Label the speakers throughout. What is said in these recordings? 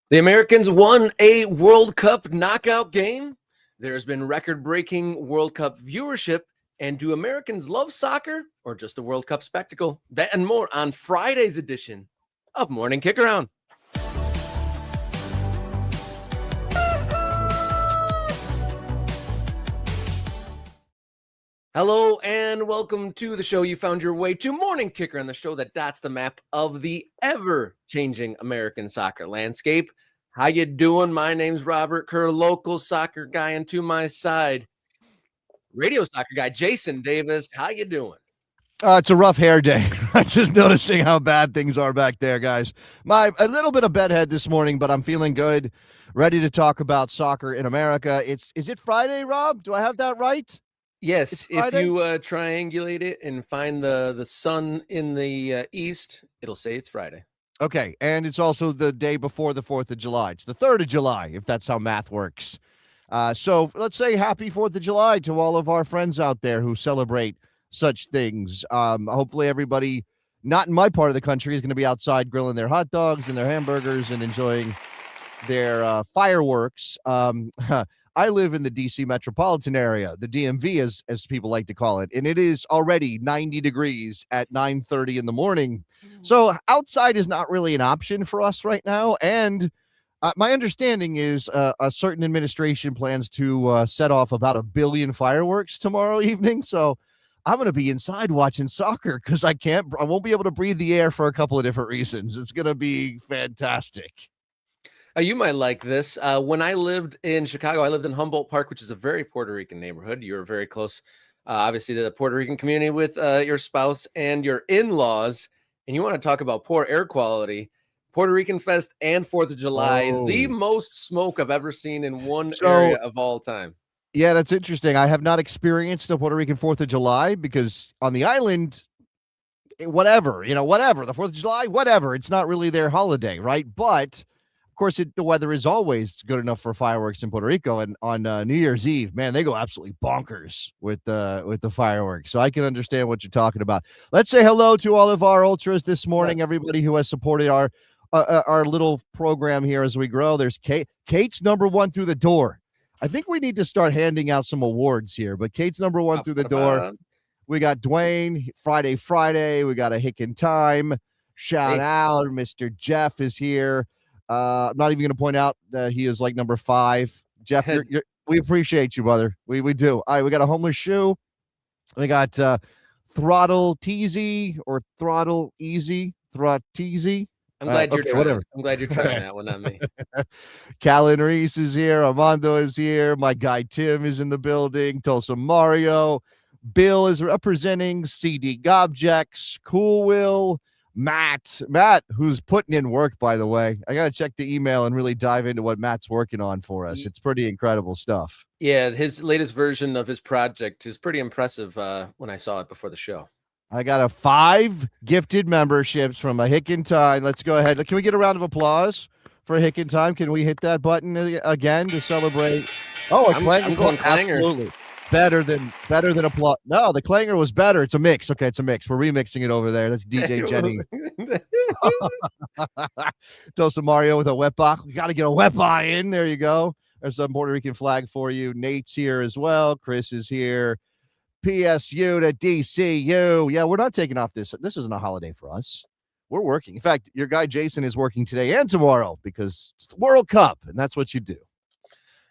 Speaker 1: The Americans won a World Cup knockout game. There's been record-breaking World Cup viewership. And do Americans love soccer or just the World Cup spectacle? That and more on Friday's edition of Morning Kickaround. Hello and welcome to the show. You found your way to Morning Kicker, on the show that dots the map of the ever-changing American soccer landscape. How you doing? My name's Robert Kerr, local soccer guy, and to my side, radio soccer guy Jason Davis. How you doing?
Speaker 2: It's a rough hair day. I'm just noticing how bad things are back there, guys. A little bit of bedhead this morning, but I'm feeling good. Ready to talk about soccer in America. Is it Friday, Rob? Do I have that right?
Speaker 1: Yes, if you triangulate it and find the sun in the east, it'll say it's Friday.
Speaker 2: Okay, and it's also the day before the 4th of July. It's the 3rd of July, if that's how math works. So let's say happy 4th of July to all of our friends out there who celebrate such things. Hopefully everybody not in my part of the country is going to be outside grilling their hot dogs and their hamburgers and enjoying their fireworks. I live in the D.C. metropolitan area, the DMV, as people like to call it, and it is already 90 degrees at 9:30 in the morning. So outside is not really an option for us right now. And my understanding is a certain administration plans to set off about 1 billion fireworks tomorrow evening. So I'm going to be inside watching soccer because I won't be able to breathe the air for a couple of different reasons. It's going to be fantastic.
Speaker 1: You might like this. When I lived in Chicago, I lived in Humboldt Park, which is a very Puerto Rican neighborhood. You're very close, obviously, to the Puerto Rican community with your spouse and your in-laws. And you want to talk about poor air quality. Puerto Rican Fest and 4th of July, the most smoke I've ever seen in one area of all time.
Speaker 2: Yeah, that's interesting. I have not experienced the Puerto Rican 4th of July because on the island, whatever, the 4th of July, whatever. It's not really their holiday, right? But of course, the weather is always good enough for fireworks in Puerto Rico, and on New Year's Eve, man, they go absolutely bonkers with the fireworks. So I can understand what you're talking about. Let's say hello to all of our ultras this morning. Everybody who has supported our little program here as we grow. There's Kate. Kate's number one through the door. I think we need to start handing out some awards here. But Kate's number one through the door. We got Dwayne Friday. We got a Hick in Time. Shout out, Mr. Jeff is here. I'm not even going to point out that he is like number 5. Jeff, we appreciate you, brother. We do. All right, we got a homeless shoe. We got Throttle Teasy or Throttle Easy, Teasy.
Speaker 1: I'm glad you're trying. Whatever. I'm glad you're trying that one on me.
Speaker 2: Callan Reese is here. Armando is here. My guy Tim is in the building. Tulsa Mario. Bill is representing. CD Gobjects. Cool Will. Matt, who's putting in work, by the way. I got to check the email and really dive into what Matt's working on for us. It's pretty incredible stuff.
Speaker 1: Yeah, his latest version of his project is pretty impressive when I saw it before the show.
Speaker 2: I got 5 gifted memberships from a Hick in Time. Let's go ahead. Can we get a round of applause for Hick in Time? Can we hit that button again to celebrate? Oh,
Speaker 1: I'm going clanger.
Speaker 2: Absolutely. Better than applause. No, the clanger was better. It's a mix. Okay, it's a mix. We're remixing it over there. That's DJ Jenny. Tulsa Mario with a wetbach. We got to get a wetbach in. There you go. There's a Puerto Rican flag for you. Nate's here as well. Chris is here. PSU to DCU. Yeah, we're not taking off this. This isn't a holiday for us. We're working. In fact, your guy Jason is working today and tomorrow because it's the World Cup, and that's what you do.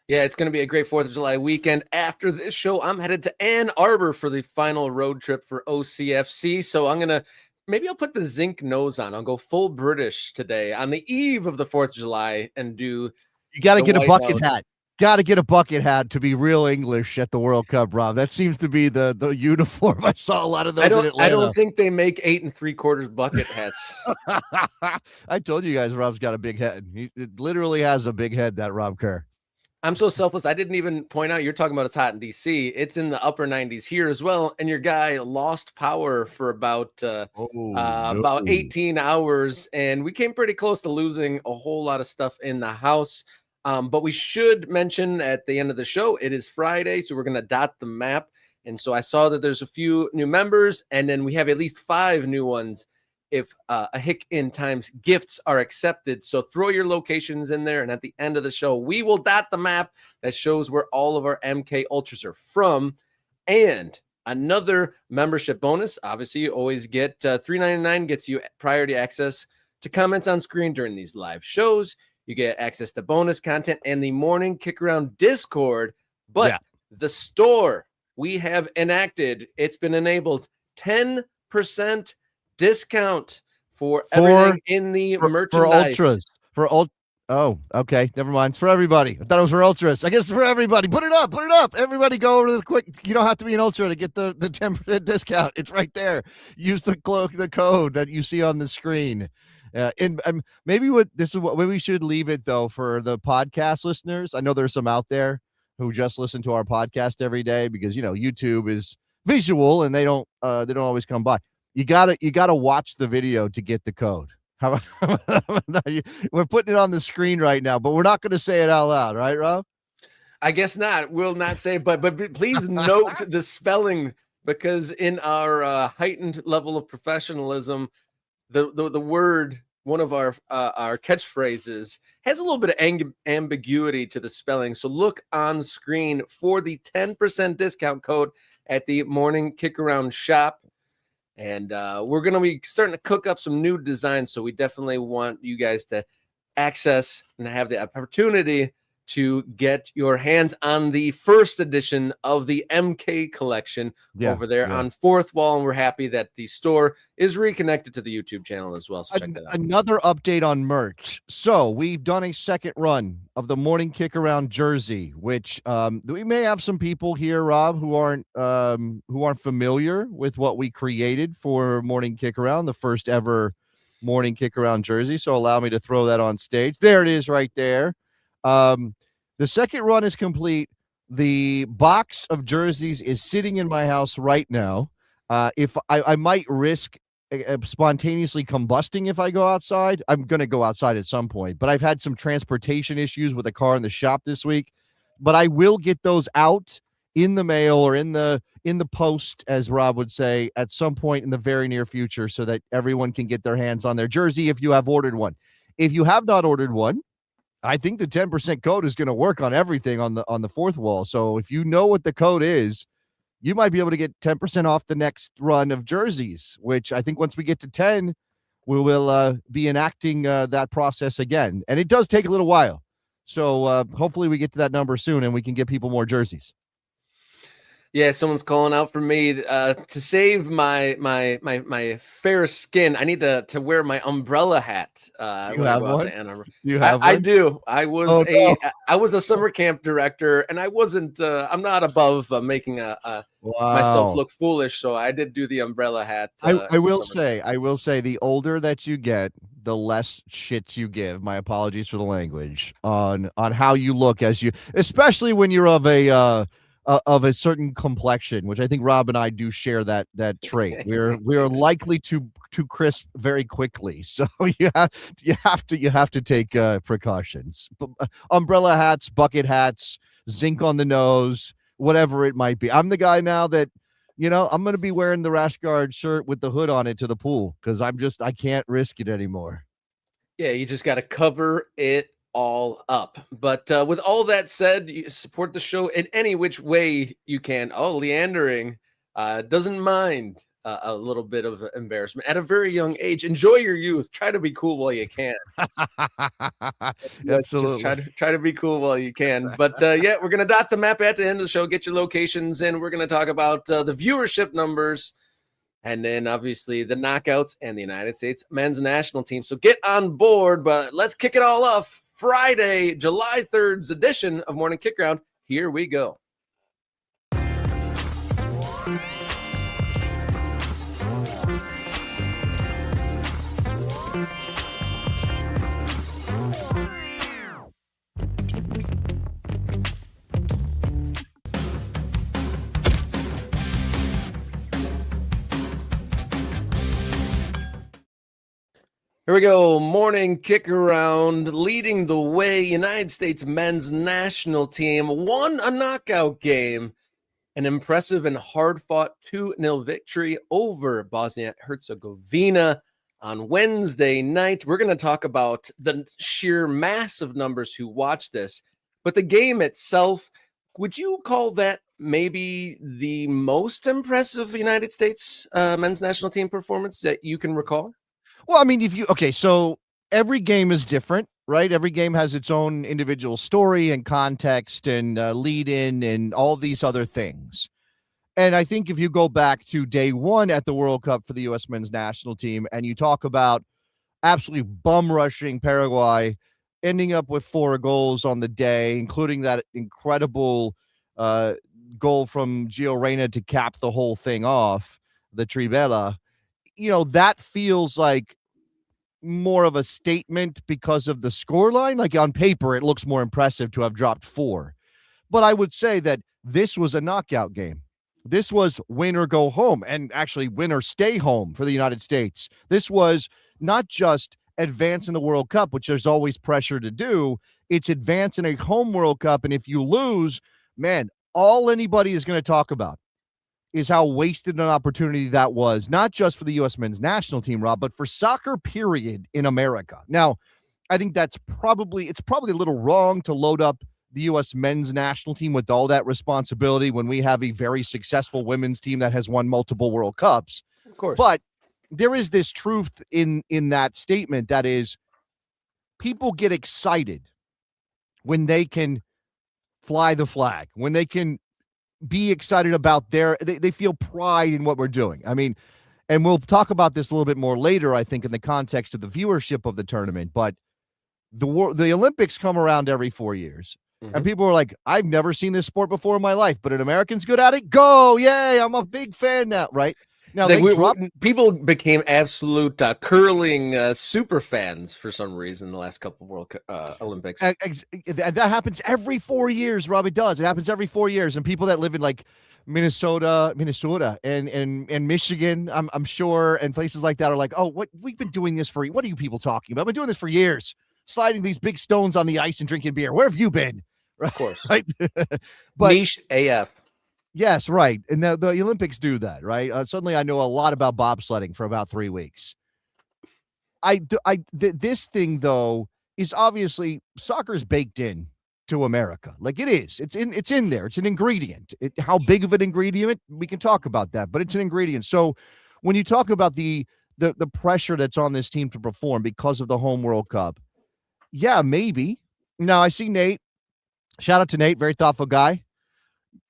Speaker 1: Yeah, it's going to be a great 4th of July weekend. After this show, I'm headed to Ann Arbor for the final road trip for OCFC. So maybe I'll put the zinc nose on. I'll go full British today on the eve of the 4th of July and do.
Speaker 2: You got to get a bucket hat. Got to get a bucket hat to be real English at the World Cup, Rob. That seems to be the uniform. I saw a lot of those in Atlanta.
Speaker 1: I don't think they make 8 3/4 bucket hats.
Speaker 2: I told you guys Rob's got a big head. He literally has a big head, that Rob Kerr.
Speaker 1: I'm so selfless. I didn't even point out, you're talking about it's hot in DC. It's in the upper 90s here as well. And your guy lost power for about 18 hours. And we came pretty close to losing a whole lot of stuff in the house. But we should mention at the end of the show, it is Friday. So we're going to dot the map. And so I saw that there's a few new members, and then we have at least 5 new ones if a Hick in Times gifts are accepted. So throw your locations in there, and at the end of the show, we will dot the map that shows where all of our MK Ultras are from. And another membership bonus, obviously, you always get $3.99 gets you priority access to comments on screen during these live shows. You get access to bonus content and the Morning Kickaround Discord. But the store we have enacted, it's been enabled 10% discount for everything in the merchandise.
Speaker 2: For ultras. Oh, okay. Never mind. It's for everybody. I thought it was for ultras. I guess it's for everybody. Put it up. Everybody go over to the quick. You don't have to be an ultra to get the 10% discount. It's right there. Use the code that you see on the screen. And maybe maybe we should leave it though for the podcast listeners. I know there's some out there who just listen to our podcast every day because YouTube is visual and they don't always come by. You gotta watch the video to get the code. We're putting it on the screen right now, but we're not going to say it out loud, right, Rob?
Speaker 1: I guess not. We'll not say, but please note the spelling, because in our heightened level of professionalism, the word, one of our catchphrases, has a little bit of ambiguity to the spelling. So look on screen for the 10% discount code at the Morning Kickaround shop. And we're going to be starting to cook up some new designs. So we definitely want you guys to access and have the opportunity to get your hands on the first edition of the MK collection over there on Fourth Wall. And we're happy that the store is reconnected to the YouTube channel as well. So check that out. Another
Speaker 2: update on merch. So we've done a second run of the Morning Kickaround jersey, which we may have some people here, Rob, who aren't familiar with what we created for Morning Kickaround, the first ever Morning Kickaround jersey. So allow me to throw that on stage. There it is right there. The second run is complete. The box of jerseys is sitting in my house right now. If I might risk spontaneously combusting if I go outside. I'm going to go outside at some point, but I've had some transportation issues with a car in the shop this week. But I will get those out in the mail or in the post, as Rob would say, at some point in the very near future, so that everyone can get their hands on their jersey if you have ordered one. If you have not ordered one, I think the 10% code is going to work on everything on the Fourth Wall. So if you know what the code is, you might be able to get 10% off the next run of jerseys, which I think once we get to 10, we will be enacting that process again. And it does take a little while. So hopefully we get to that number soon and we can get people more jerseys.
Speaker 1: Yeah, someone's calling out for me to save my fair skin. I need to wear my umbrella hat.
Speaker 2: You have one?
Speaker 1: You have one? I do. I was a summer camp director, and I wasn't. I'm not above making myself look foolish, so I did do the umbrella hat.
Speaker 2: I will say, the older that you get, the less shits you give. My apologies for the language on how you look especially when you're of a certain complexion, which I think Rob and I do share that trait. We're likely to crisp very quickly, so you have to take precautions. Umbrella hats, bucket hats, zinc on the nose, whatever it might be. I'm the guy now that I'm going to be wearing the rash guard shirt with the hood on it to the pool because I can't risk it anymore.
Speaker 1: Yeah, you just got to cover it all up. But with all that said, you support the show in any which way you can. Leandering doesn't mind a little bit of embarrassment at a very young age. Enjoy your youth. Try to be cool while you can.
Speaker 2: Absolutely.
Speaker 1: Just try to be cool while you can. But yeah, we're gonna dot the map at the end of the show. Get your locations in. We're gonna talk about the viewership numbers, and then obviously the knockouts and the United States men's national team. So get on board. But let's kick it all off. Friday, July 3rd's edition of Morning Kickaround. Here we go. Here we go. Morning Kickaround, leading the way. United States men's national team won a knockout game. An impressive and hard-fought 2-0 victory over Bosnia and Herzegovina. on Wednesday night. We're going to talk about the sheer massive numbers who watch this, but the game itself, would you call that maybe the most impressive United States men's national team performance that you can recall?
Speaker 2: Well, I mean, so every game is different, right? Every game has its own individual story and context and lead in and all these other things. And I think if you go back to day one at the World Cup for the U.S. men's national team and you talk about absolutely bum rushing Paraguay, ending up with 4 goals on the day, including that incredible uh, goal from Gio Reyna to cap the whole thing off, the Trivela, that feels like more of a statement because of the scoreline. Like on paper, it looks more impressive to have dropped 4. But I would say that this was a knockout game. This was win or go home, and actually win or stay home for the United States. This was not just advance in the World Cup, which there's always pressure to do. It's advance in a home World Cup. And if you lose, man, all anybody is going to talk about is how wasted an opportunity that was, not just for the U.S. men's national team, Rob, but for soccer, period, in America. Now, I think it's probably a little wrong to load up the U.S. men's national team with all that responsibility when we have a very successful women's team that has won multiple World Cups.
Speaker 1: Of course.
Speaker 2: But there is this truth in that statement that is, people get excited when they can fly the flag, when they can be excited about they feel pride in what we're doing. I mean, and we'll talk about this a little bit more later, I think, in the context of the viewership of the the Olympics come around every 4 years. And people are like, I've never seen this sport before in my life, but an American's good at it. Go. Yay. I'm a big fan now. Right now,
Speaker 1: people became absolute curling super fans for some reason the last couple of World Olympics.
Speaker 2: And that happens every 4 years, Rob. It does. It happens every 4 years. And people that live in like Minnesota and Michigan, I'm sure, and places like that are like, oh, what, we've been doing this what are you people talking about? I've been doing this for years, sliding these big stones on the ice and drinking beer. Where have you been?
Speaker 1: Right. Of course.
Speaker 2: Right.
Speaker 1: But niche AF.
Speaker 2: Yes, right. And the Olympics do that, right? Suddenly I know a lot about bobsledding for about 3 weeks. This thing, though, is obviously soccer's baked in to America. Like it is. It's in there. It's an ingredient. How big of an ingredient? We can talk about that, but it's an ingredient. So when you talk about the pressure that's on this team to perform because of the home World Cup, yeah, maybe. Now I see Nate. Shout out to Nate, very thoughtful guy.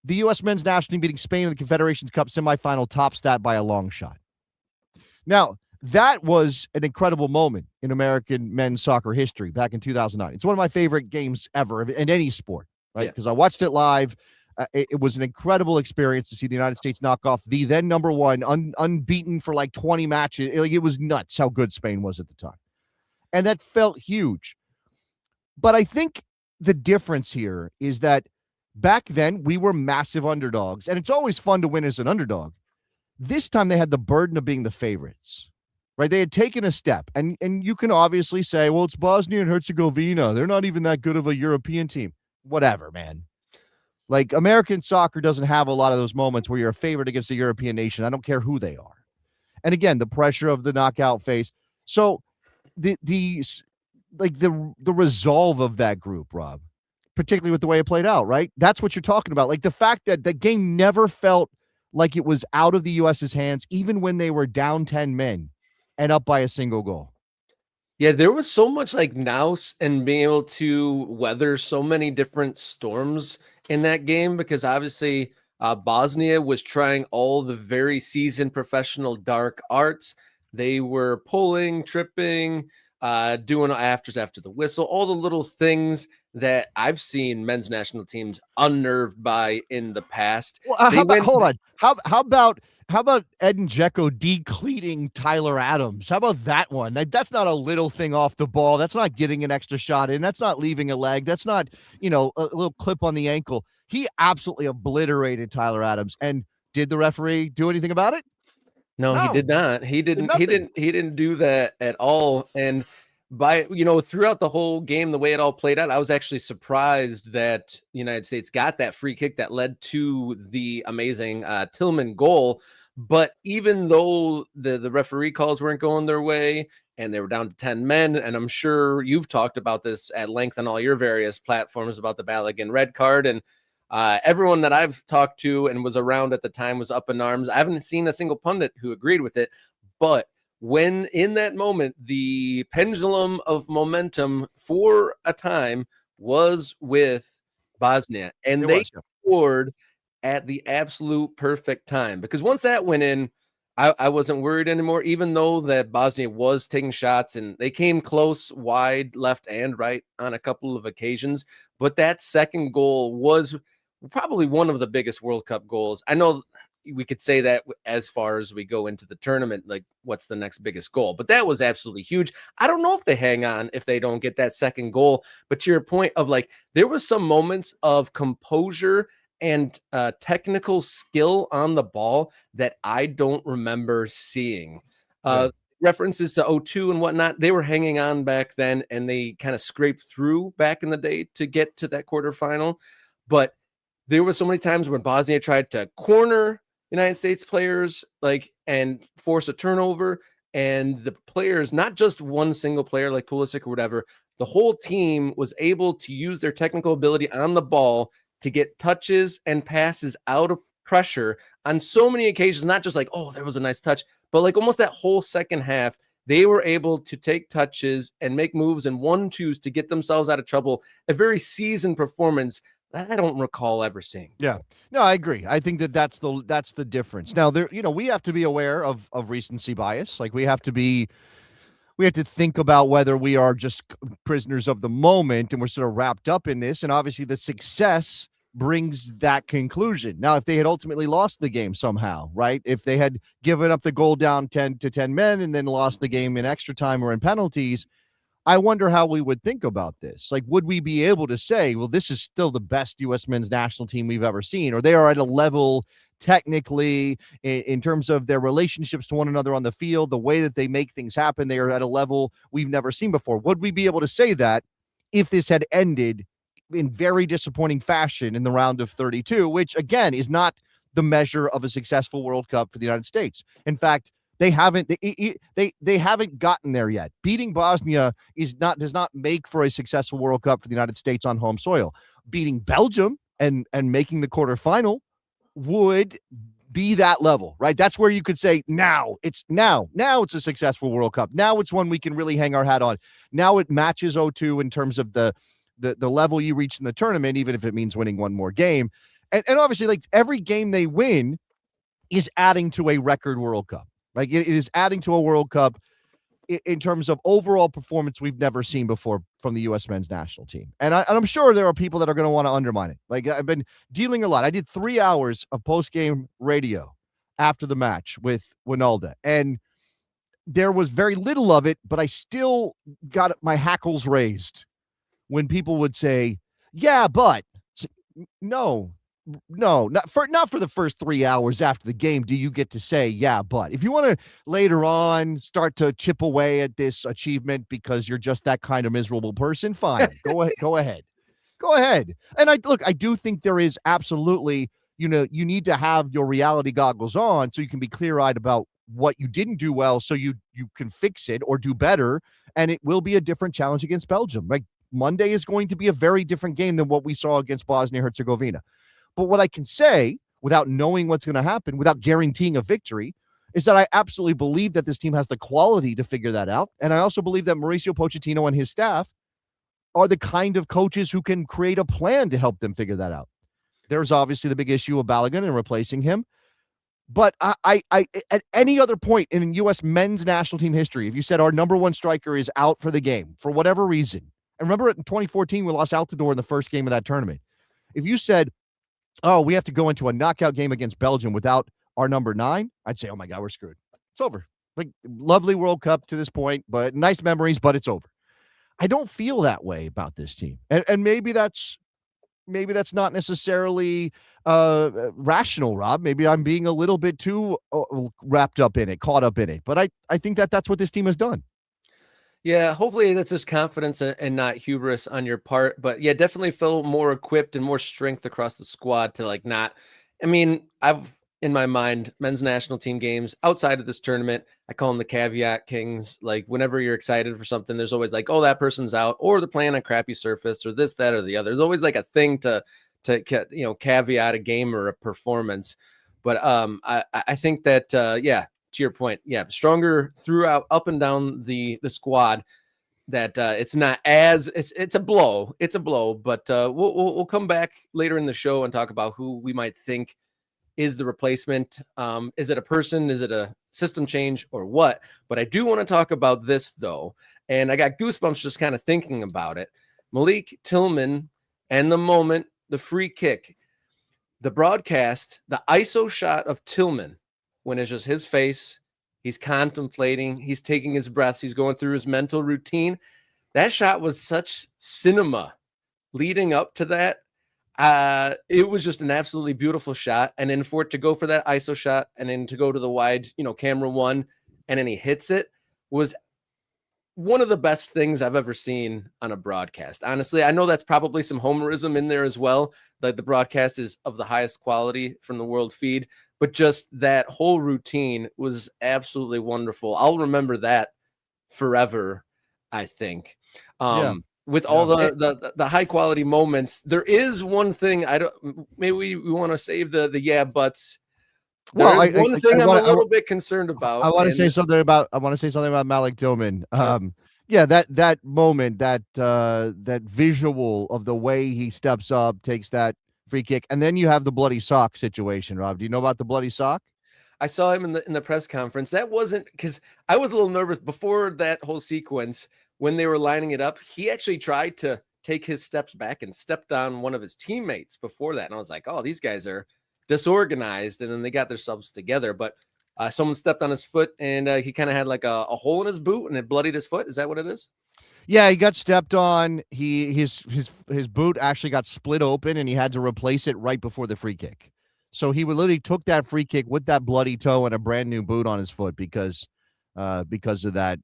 Speaker 2: The U.S. men's national team beating Spain in the Confederations Cup semifinal, top stat by a long shot. Now, that was an incredible moment in American men's soccer history back in 2009. It's one of my favorite games ever in any sport, right? Because I watched it live. It was an incredible experience to see the United States knock off the then number one, unbeaten for like 20 matches. It was nuts how good Spain was at the time. And that felt huge. But I think the difference here is that back then we were massive underdogs, and it's always fun to win as an underdog. This time they had the burden of being the favorites, right? They had taken a step, and you can obviously say, well, it's Bosnia and Herzegovina. They're not even that good of a European team. Whatever, man. Like American soccer doesn't have a lot of those moments where you're a favorite against a European nation. I don't care who they are. And again, the pressure of the knockout phase. So the resolve of that group, Rob, particularly with the way it played out, right? That's what you're talking about. Like the fact that the game never felt like it was out of the U.S.'s hands, even when they were down 10 men and up by a single goal.
Speaker 1: Yeah, there was so much like nous and being able to weather so many different storms in that game, because obviously Bosnia was trying all the very seasoned professional dark arts. They were pulling, tripping, doing afters after the whistle, all the little things that I've seen men's national teams unnerved by in the past.
Speaker 2: Well, hold on. How about Edin Dzeko decleating Tyler Adams? How about that one? That's not a little thing off the ball. That's not getting an extra shot in. That's not leaving a leg. That's not, a little clip on the ankle. He absolutely obliterated Tyler Adams. And did the referee do anything about it?
Speaker 1: No, he did not. He didn't do that at all. And throughout the whole game, the way it all played out, I was actually surprised that the United States got that free kick that led to the amazing Tillman goal. But even though the referee calls weren't going their way and they were down to 10 men, and I'm sure you've talked about this at length on all your various platforms about the Balogun red card, and everyone that I've talked to and was around at the time was up in arms. I haven't seen a single pundit who agreed with it, but when in that moment, the pendulum of momentum for a time was with Bosnia, and
Speaker 2: It
Speaker 1: they
Speaker 2: was. Yeah.
Speaker 1: scored at the absolute perfect time, because once that went in, I wasn't worried anymore, even though that Bosnia was taking shots and they came close wide left and right on a couple of occasions. But that second goal was probably one of the biggest World Cup goals. I know we could say that as far as we go into the tournament, like what's the next biggest goal, but that was absolutely huge. I don't know if they hang on if they don't get that second goal, but to your point of like, there was some moments of composure and technical skill on the ball that I don't remember seeing.
Speaker 2: Yeah.
Speaker 1: References to O2 and whatnot, they were hanging on back then, and they kind of scraped through back in the day to get to that quarterfinal. But there were so many times when Bosnia tried to corner United States players, like, and force a turnover, and the players, not just one single player like Pulisic or whatever, the whole team was able to use their technical ability on the ball to get touches and passes out of pressure on so many occasions, not just like, oh, there was a nice touch, but like almost that whole second half, they were able to take touches and make moves and 1-2s to get themselves out of trouble. A very seasoned performance that I don't recall ever seeing.
Speaker 2: Yeah. No, I agree. I think that that's the difference. Now, there, we have to be aware of recency bias. Like, we have to think about whether we are just prisoners of the moment and we're sort of wrapped up in this. And obviously, the success brings that conclusion. Now, if they had ultimately lost the game somehow, right? If they had given up the goal down 10 to 10 men and then lost the game in extra time or in penalties, I wonder how we would think about this. Like, would we be able to say, well, this is still the best U.S. men's national team we've ever seen, or they are at a level technically in terms of their relationships to one another on the field, the way that they make things happen, they are at a level we've never seen before. Would we be able to say that if this had ended in very disappointing fashion in the round of 32, which again is not the measure of a successful World Cup for the United States? In fact, they haven't gotten there yet. Beating Bosnia does not make for a successful World Cup for the United States on home soil. Beating Belgium and making the quarterfinal would be that level, right? That's where you could say now it's a successful World Cup. Now it's one we can really hang our hat on. Now it matches 0-2 in terms of the level you reach in the tournament, even if it means winning one more game. And obviously, like, every game they win is adding to a record World Cup. Like, it is adding to a World Cup in terms of overall performance we've never seen before from the U.S. men's national team. And I'm sure there are people that are going to want to undermine it. Like, I've been dealing a lot. I did 3 hours of post-game radio after the match with Winalda, and there was very little of it, but I still got my hackles raised when people would say, yeah, but no, not for the first 3 hours after the game do you get to say, yeah, but. If you want to later on start to chip away at this achievement because you're just that kind of miserable person, fine. Go ahead. And I do think there is absolutely, you need to have your reality goggles on so you can be clear-eyed about what you didn't do well so you can fix it or do better. And it will be a different challenge against Belgium. Like, Monday is going to be a very different game than what we saw against Bosnia and Herzegovina. But what I can say, without knowing what's going to happen, without guaranteeing a victory, is that I absolutely believe that this team has the quality to figure that out. And I also believe that Mauricio Pochettino and his staff are the kind of coaches who can create a plan to help them figure that out. There's obviously the big issue of Balogun and replacing him. But I at any other point in U.S. men's national team history, if you said our number one striker is out for the game for whatever reason, and remember in 2014, we lost Altidore in the first game of that tournament. If you said, oh, we have to go into a knockout game against Belgium without our number 9, I'd say, oh my God, we're screwed. It's over. Like, lovely World Cup to this point, but nice memories, but it's over. I don't feel that way about this team. And maybe that's not necessarily rational, Rob. Maybe I'm being a little bit too wrapped up in it, caught up in it. But I think that's what this team has done.
Speaker 1: Yeah, hopefully that's just confidence and not hubris on your part. But yeah, definitely feel more equipped and more strength across the squad to like not. I mean, I've in my mind, men's national team games outside of this tournament. I call them the caveat kings. Like whenever you're excited for something, there's always like, oh, that person's out, or they're playing on a crappy surface, or this, that, or the other. There's always like a thing to caveat a game or a performance. But I think that to your point, stronger throughout up and down the squad. That it's not as it's a blow, but we'll come back later in the show and talk about who we might think is the replacement. Is it a person? Is it a system change or what? But I do want to talk about this though, and I got goosebumps just kind of thinking about it. Malik Tillman and the moment, the free kick, the broadcast, the ISO shot of Tillman when it's just his face. He's contemplating, he's taking his breaths, he's going through his mental routine. That shot was such cinema leading up to that. It was just an absolutely beautiful shot. And then for it to go for that ISO shot and then to go to the wide, camera one, and then he hits it was one of the best things I've ever seen on a broadcast. Honestly, I know that's probably some homerism in there as well. Like the broadcast is of the highest quality from the world feed, but just that whole routine was absolutely wonderful. I'll remember that forever, I think. With all the high quality moments, there is one thing maybe we want to save the buts. Well, one thing I'm a little bit concerned about.
Speaker 2: I want to say something about Malik Tillman. Sure. That moment, that visual of the way he steps up, takes that free kick, and then you have the bloody sock situation. Rob, do you know about the bloody sock?
Speaker 1: I saw him in the press conference. That wasn't because I was a little nervous before that whole sequence when they were lining it up. He actually tried to take his steps back and stepped on one of his teammates before that, and I was like, oh, these guys are disorganized, and then they got themselves together. But someone stepped on his foot, and he kind of had like a hole in his boot, and it bloodied his foot. Is that what it is?
Speaker 2: Yeah, he got stepped on. His boot actually got split open, and he had to replace it right before the free kick. So he literally took that free kick with that bloody toe and a brand new boot on his foot because of that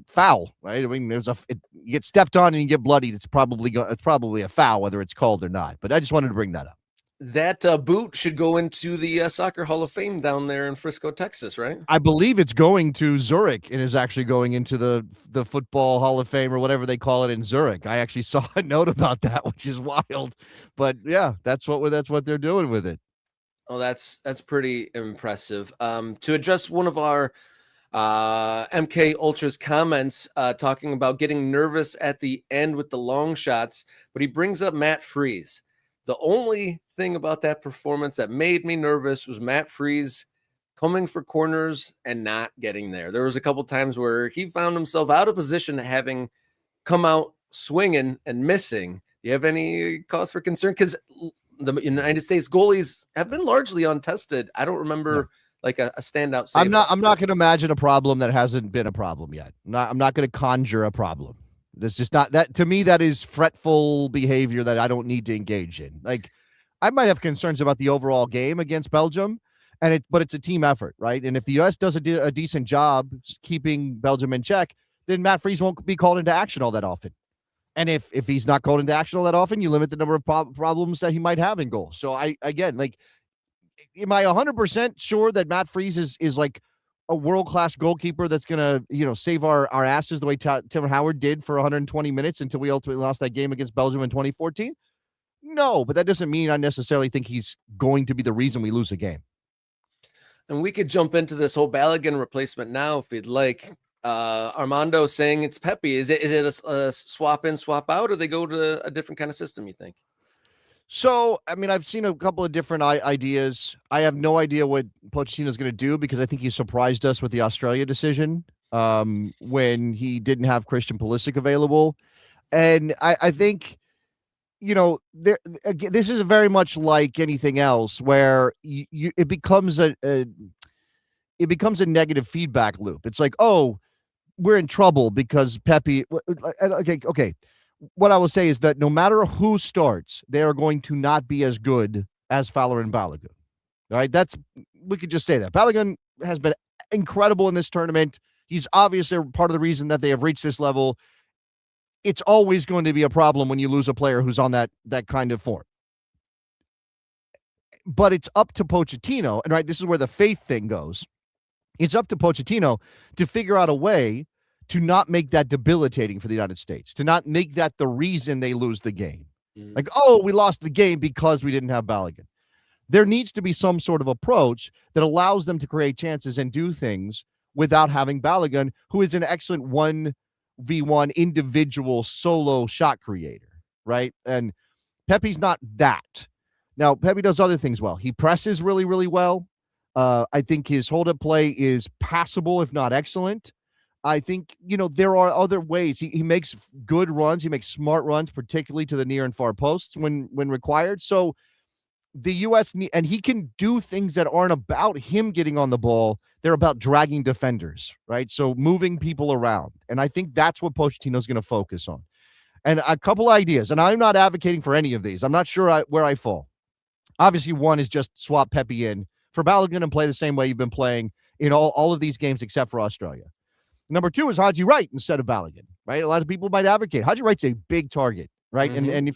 Speaker 2: foul. Right? I mean, you get stepped on and you get bloodied. It's probably a foul, whether it's called or not. But I just wanted to bring that up.
Speaker 1: That boot should go into the Soccer Hall of Fame down there in Frisco, Texas, right?
Speaker 2: I believe it's going to Zurich and is actually going into the Football Hall of Fame or whatever they call it in Zurich. I actually saw a note about that, which is wild. But yeah, that's what they're doing with it.
Speaker 1: Oh, that's pretty impressive. To address one of our MK Ultra's comments talking about getting nervous at the end with the long shots, but he brings up Matt Freese. The only thing about that performance that made me nervous was Matt Freese coming for corners and not getting there. There was a couple times where he found himself out of position, having come out swinging and missing. Do you have any cause for concern? Because the United States goalies have been largely untested. I don't remember like a standout save.
Speaker 2: I'm not going to imagine a problem that hasn't been a problem yet. I'm not going to conjure a problem. That's just not that. To me, that is fretful behavior that I don't need to engage in. Like, I might have concerns about the overall game against Belgium, but it's a team effort, right? And if the U.S. does a decent job keeping Belgium in check, then Matt Freese won't be called into action all that often. And if he's not called into action all that often, you limit the number of problems that he might have in goal. So am I 100% sure that Matt Freese is like a world-class goalkeeper that's going to, save our asses the way Tim Howard did for 120 minutes until we ultimately lost that game against Belgium in 2014? No, but that doesn't mean I necessarily think he's going to be the reason we lose a game.
Speaker 1: And we could jump into this whole Balogun replacement now if you'd like. Armando saying it's Pepe. Is it a swap in, swap out, or they go to a different kind of system, you think?
Speaker 2: So, I mean, I've seen a couple of different ideas. I have no idea what Pochettino is going to do because I think he surprised us with the Australia decision when he didn't have Christian Pulisic available. And I think, this is very much like anything else where it becomes a negative feedback loop. It's like, oh, we're in trouble because Pepe. Okay. What I will say is that no matter who starts, they are going to not be as good as Folarin Balogun. All right, we could just say that Balogun has been incredible in this tournament. He's obviously part of the reason that they have reached this level. It's always going to be a problem when you lose a player who's on that kind of form. but it's up to Pochettino, and right, this is where the faith thing goes. It's up to Pochettino to figure out a way to not make that debilitating for the United States, to not make that the reason they lose the game. Like, oh, we lost the game because we didn't have Balogun. There needs to be some sort of approach that allows them to create chances and do things without having Balogun, who is an excellent 1v1 individual solo shot creator, right? And Pepe's not that. Now, Pepe does other things well. He presses really, really well. I think his hold-up play is passable, if not excellent. I think, there are other ways. He makes good runs. He makes smart runs, particularly to the near and far posts when required. So the U.S. and he can do things that aren't about him getting on the ball. They're about dragging defenders, right? So moving people around. And I think that's what Pochettino's going to focus on. And a couple ideas, and I'm not advocating for any of these. I'm not sure where I fall. Obviously, one is just swap Pepe in for Balogun and play the same way you've been playing in all of these games except for Australia. Number two is Haji Wright instead of Balogun, right? A lot of people might advocate. Haji Wright's a big target, right? Mm-hmm. And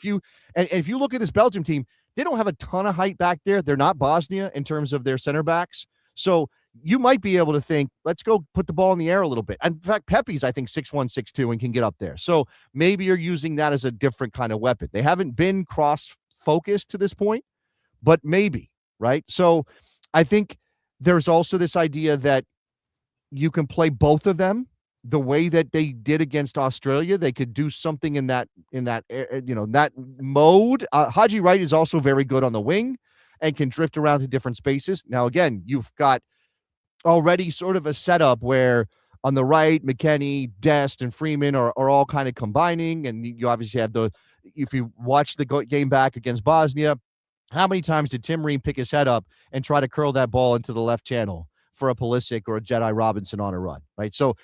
Speaker 2: if you look at this Belgium team, they don't have a ton of height back there. They're not Bosnia in terms of their center backs. So you might be able to think, let's go put the ball in the air a little bit. In fact, Pepe's, I think, 6'1", 6'2", and can get up there. So maybe you're using that as a different kind of weapon. They haven't been cross-focused to this point, but maybe, right? So I think there's also this idea that you can play both of them the way that they did against Australia. They could do something in that mode. Haji Wright is also very good on the wing and can drift around to different spaces. Now, again, you've got already sort of a setup where on the right, McKennie, Dest, and Freeman are all kind of combining. And you obviously have if you watch the game back against Bosnia, how many times did Tim Ream pick his head up and try to curl that ball into the left channel for a Pulisic or a Jedi Robinson on a run, right? So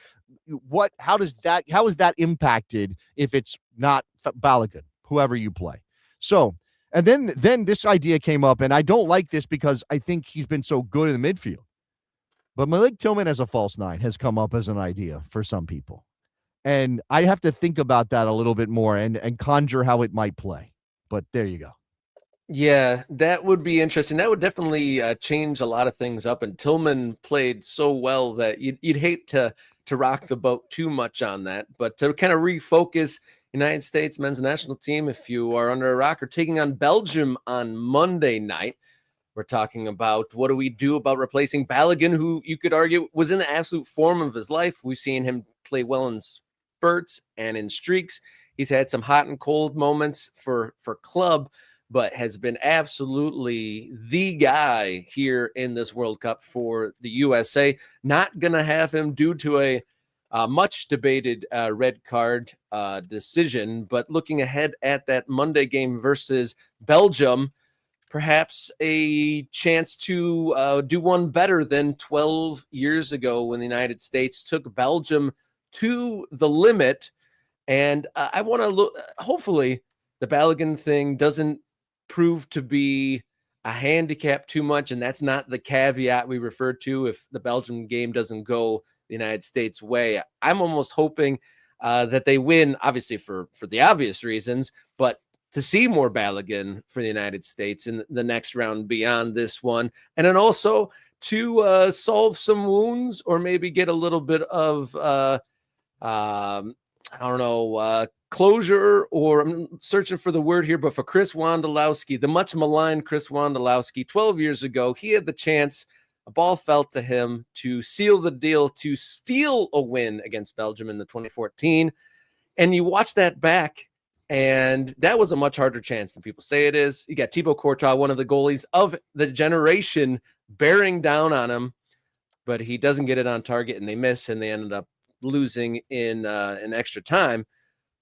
Speaker 2: how is that impacted if it's not Balogun, whoever you play? So, and then this idea came up, and I don't like this because I think he's been so good in the midfield. But Malik Tillman as a false nine has come up as an idea for some people. And I have to think about that a little bit more and conjure how it might play. But there you go.
Speaker 1: Yeah, that would be interesting. That would definitely change a lot of things up. And Tillman played so well that you'd hate to rock the boat too much on that. But to kind of refocus, United States men's national team, if you are under a rock, are taking on Belgium on Monday night. We're talking about what do we do about replacing Balogun, who you could argue was in the absolute form of his life. We've seen him play well in spurts and in streaks. He's had some hot and cold moments for club, but has been absolutely the guy here in this World Cup for the USA. Not going to have him due to a much debated red card decision, but looking ahead at that Monday game versus Belgium, perhaps a chance to do one better than 12 years ago when the United States took Belgium to the limit. And I want to look, hopefully the Balogun thing doesn't prove to be a handicap too much, and that's not the caveat we referred to if the Belgium game doesn't go the United States way. I'm almost hoping that they win, obviously for the obvious reasons, but to see more Balogun for the United States in the next round beyond this one, and then also to solve some wounds or maybe get a little bit of closure, or I'm searching for the word here, but for Chris Wondolowski, the much maligned Chris Wondolowski, 12 years ago, he had the chance, a ball fell to him to seal the deal, to steal a win against Belgium in the 2014. And you watch that back, and that was a much harder chance than people say it is. You got Thibaut Courtois, one of the goalies of the generation, bearing down on him, but he doesn't get it on target, and they miss, and they ended up losing in extra time.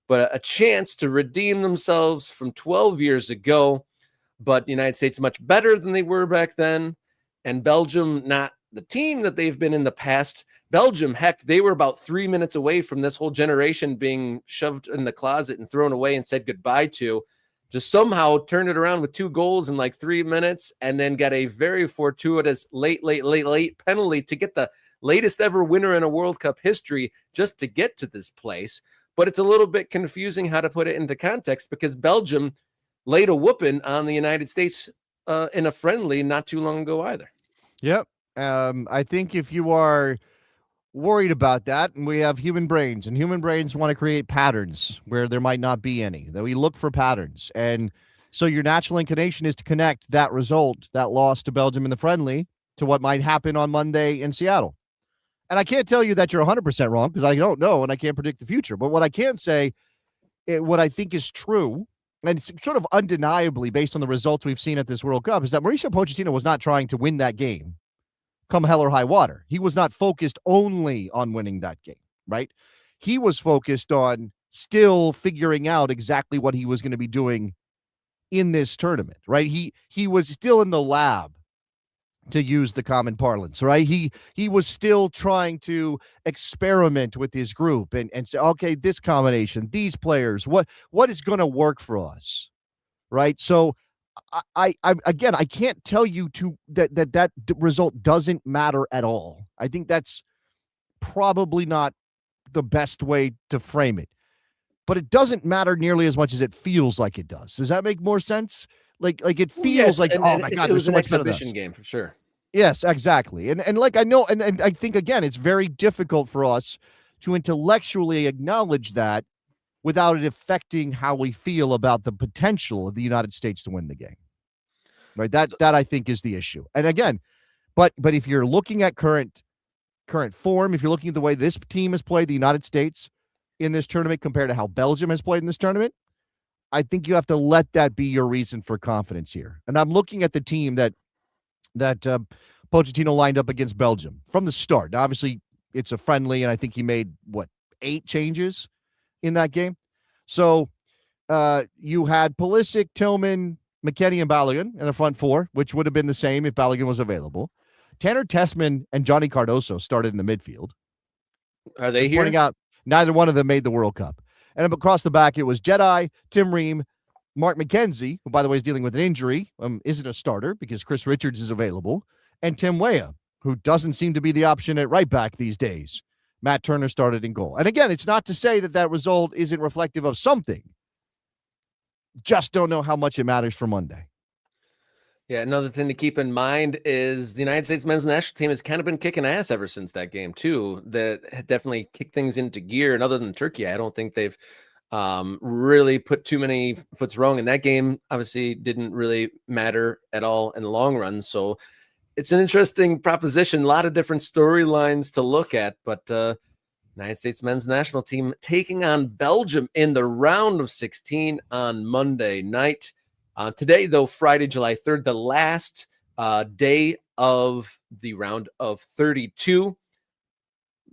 Speaker 1: But a chance to redeem themselves from 12 years ago. But the United States much better than they were back then. And Belgium, not the team that they've been in the past. Belgium, heck, they were about 3 minutes away from this whole generation being shoved in the closet and thrown away and said goodbye to. Just somehow turned it around with 2 goals in like 3 minutes, and then got a very fortuitous late penalty to get the latest ever winner in a World Cup history just to get to this place. But it's a little bit confusing how to put it into context, because Belgium laid a whooping on the United States in a friendly not too long ago either.
Speaker 2: Yep. I think if you are worried about that, and we have human brains, and human brains want to create patterns where there might not be any, that we look for patterns. And so your natural inclination is to connect that result, that loss to Belgium in the friendly, to what might happen on Monday in Seattle. And I can't tell you that you're 100% wrong because I don't know and I can't predict the future. But what I can say, what I think is true, and it's sort of undeniably based on the results we've seen at this World Cup, is that Mauricio Pochettino was not trying to win that game come hell or high water. He was not focused only on winning that game, right? He was focused on still figuring out exactly what he was going to be doing in this tournament, right? He was still in the lab, to use the common parlance, right? He was still trying to experiment with his group and say, okay, this combination, these players, what is going to work for us, right? So I again, I can't tell you that result doesn't matter at all. I think that's probably not the best way to frame it, but it doesn't matter nearly as much as it feels like it does. Does that make more sense? Like it feels like, oh my God,
Speaker 1: it
Speaker 2: there's
Speaker 1: was
Speaker 2: so
Speaker 1: an
Speaker 2: much better than
Speaker 1: exhibition
Speaker 2: us.
Speaker 1: game for sure.
Speaker 2: Yes, exactly. And like I know, and I think again, it's very difficult for us to intellectually acknowledge that without it affecting how we feel about the potential of the United States to win the game. Right. That I think is the issue. And again, but if you're looking at current form, if you're looking at the way this team has played the United States in this tournament compared to how Belgium has played in this tournament, I think you have to let that be your reason for confidence here. And I'm looking at the team that Pochettino lined up against Belgium from the start. Now, obviously, it's a friendly, and I think he made, 8 changes in that game. So you had Pulisic, Tillman, McKennie, and Balogun in the front four, which would have been the same if Balogun was available. Tanner Tessman and Johnny Cardoso started in the midfield.
Speaker 1: Are they
Speaker 2: Just
Speaker 1: here?
Speaker 2: pointing out, neither one of them made the World Cup. And across the back, it was Jedi, Tim Ream, Mark McKenzie, who, by the way, is dealing with an injury, isn't a starter because Chris Richards is available, and Tim Weah, who doesn't seem to be the option at right back these days. Matt Turner started in goal. And again, it's not to say that result isn't reflective of something. Just don't know how much it matters for Monday.
Speaker 1: Yeah, another thing to keep in mind is the United States men's national team has kind of been kicking ass ever since that game, too. That definitely kicked things into gear. And other than Turkey, I don't think they've really put too many foots wrong in that game. Obviously, didn't really matter at all in the long run. So it's an interesting proposition. A lot of different storylines to look at. But United States men's national team taking on Belgium in the round of 16 on Monday night. Today, though, Friday, July 3rd, the last day of the round of 32.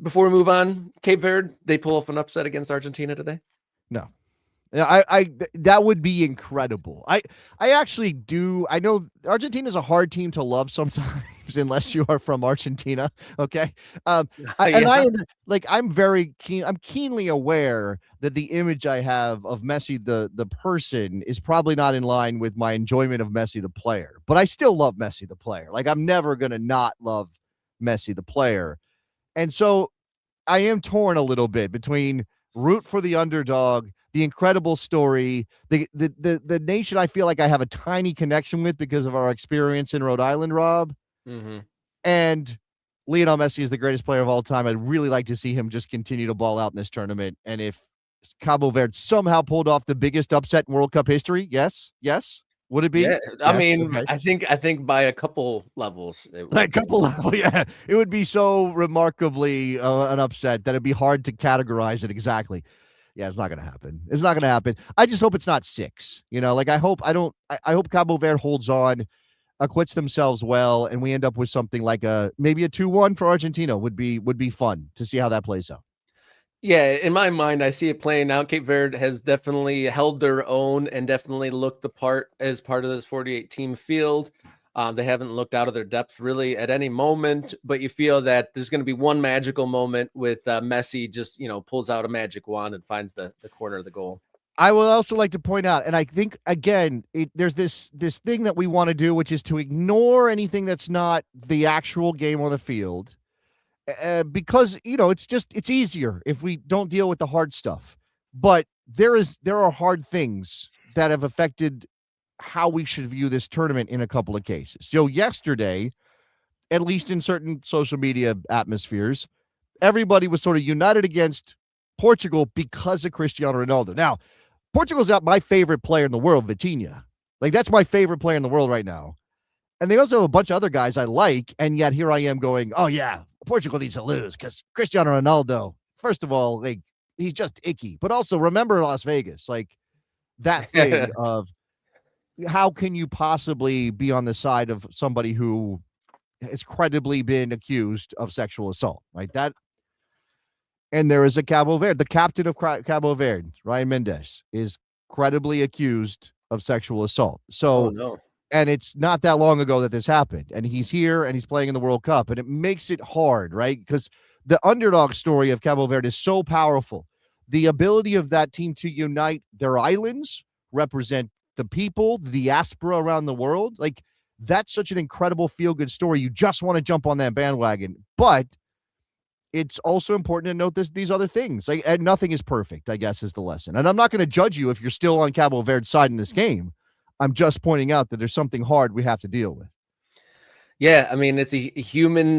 Speaker 1: Before we move on, Cape Verde, they pull off an upset against Argentina today?
Speaker 2: No. I that would be incredible. I actually do. I know Argentina is a hard team to love sometimes, unless you are from Argentina. Okay, I'm very keen. I'm keenly aware that the image I have of Messi, the person, is probably not in line with my enjoyment of Messi the player. But I still love Messi the player. Like, I'm never gonna not love Messi the player, and so I am torn a little bit between root for the underdog, the incredible story, the nation I feel like I have a tiny connection with because of our experience in Rhode Island, Rob.
Speaker 1: Mm-hmm.
Speaker 2: And Lionel Messi is the greatest player of all time. I'd really like to see him just continue to ball out in this tournament. And if Cabo Verde somehow pulled off the biggest upset in World Cup history, yes, would it be?
Speaker 1: Yeah, I mean,
Speaker 2: okay.
Speaker 1: I think by a couple levels.
Speaker 2: A couple levels, yeah. It would be so remarkably an upset that it'd be hard to categorize it exactly. Yeah, it's not going to happen. It's not going to happen. I just hope it's not 6. Like I hope Cabo Verde holds on, acquits themselves well, and we end up with something like maybe a 2-1 for Argentina would be fun to see how that plays out.
Speaker 1: Yeah, in my mind, I see it playing out. Cape Verde has definitely held their own and definitely looked the part as part of this 48-team field. They haven't looked out of their depth really at any moment, but you feel that there's going to be one magical moment with Messi just, pulls out a magic wand and finds the corner of the goal.
Speaker 2: I would also like to point out, and I think, again, there's this thing that we want to do, which is to ignore anything that's not the actual game on the field. Because it's easier if we don't deal with the hard stuff. But there are hard things that have affected how we should view this tournament in a couple of cases. So yesterday, at least in certain social media atmospheres, everybody was sort of united against Portugal because of Cristiano Ronaldo. Now, Portugal's got my favorite player in the world, Vitinha. Like, that's my favorite player in the world right now. And they also have a bunch of other guys I like, and yet here I am going, oh, yeah, Portugal needs to lose because Cristiano Ronaldo, first of all, like, he's just icky. But also, remember Las Vegas, like, that thing of how can you possibly be on the side of somebody who has credibly been accused of sexual assault, right? That, and there is a Cabo Verde, the captain of Cabo Verde, Ryan Mendes, is credibly accused of sexual assault. So,
Speaker 1: Oh no.
Speaker 2: and it's not that long ago that this happened, and he's here and he's playing in the World Cup, and it makes it hard, right? Because the underdog story of Cabo Verde is so powerful. The ability of that team to unite their islands, represent the people, the diaspora around the world, like, that's such an incredible feel-good story. You just want to jump on that bandwagon. But it's also important to note these other things. Like, and nothing is perfect, I guess, is the lesson. And I'm not going to judge you if you're still on Cabo Verde's side in this game. I'm just pointing out that there's something hard we have to deal with.
Speaker 1: Yeah, I mean, it's a human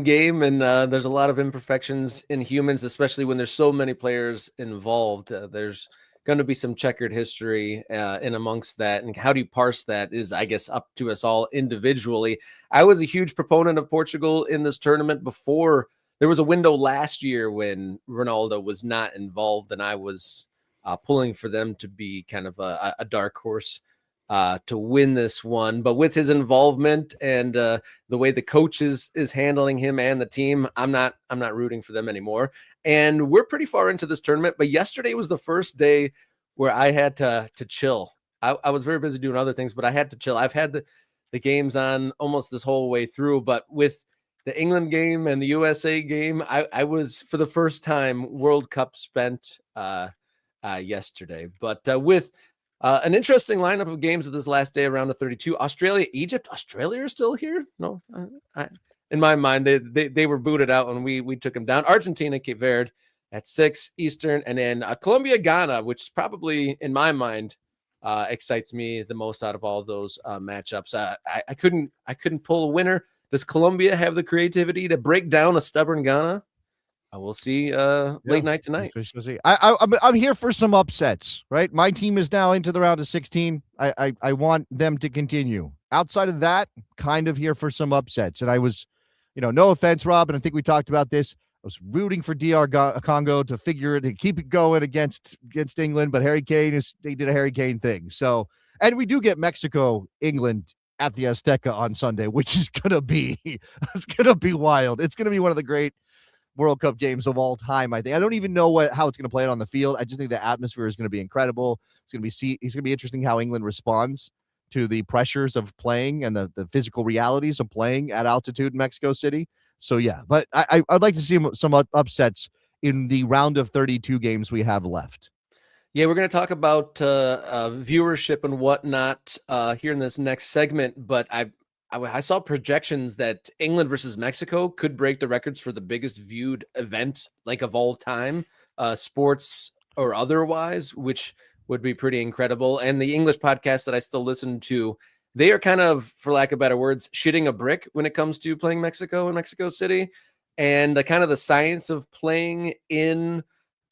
Speaker 1: game, and there's a lot of imperfections in humans, especially when there's so many players involved. There's going to be some checkered history in amongst that, and how do you parse that is, I guess, up to us all individually. I was a huge proponent of Portugal in this tournament before. There was a window last year when Ronaldo was not involved, and I was pulling for them to be kind of a dark horse to win this one. But with his involvement and the way the coach is handling him and the team, I'm not rooting for them anymore. And we're pretty far into this tournament. But yesterday was the first day where I had to chill. I was very busy doing other things, but I had to chill. I've had the games on almost this whole way through, but with the England game and the USA game, I was, for the first time, World Cup spent yesterday. But with an interesting lineup of games with this last day around the 32. Australia, Egypt. Australia are still here? No, in my mind, they were booted out when we took them down. Argentina, Cape Verde at 6 Eastern, and then Colombia, Ghana, which probably, in my mind, excites me the most out of all those matchups. I couldn't pull a winner. Does Colombia have the creativity to break down a stubborn Ghana? We'll see late night tonight.
Speaker 2: I'm here for some upsets, right? My team is now into the round of 16. I want them to continue. Outside of that, kind of here for some upsets. And I was, no offense, Rob, and I think we talked about this. I was rooting for DR Congo to keep it going against England, but Harry Kane they did a Harry Kane thing. So, and we do get Mexico, England at the Azteca on Sunday, which is gonna be wild. It's gonna be one of the great World Cup games of all time. I think. I don't even know how it's going to play it on the field. I just think the atmosphere is going to be incredible. It's going to be interesting how England responds to the pressures of playing and the physical realities of playing at altitude in Mexico City. So yeah, but I'd like to see some upsets in the round of 32 games we have left.
Speaker 1: Yeah, we're going to talk about viewership and whatnot here in this next segment, but I saw projections that England versus Mexico could break the records for the biggest viewed event of all time, sports or otherwise, which would be pretty incredible. And the English podcast that I still listen to, they are kind of, for lack of better words, shitting a brick when it comes to playing Mexico in Mexico City, and the kind of the science of playing in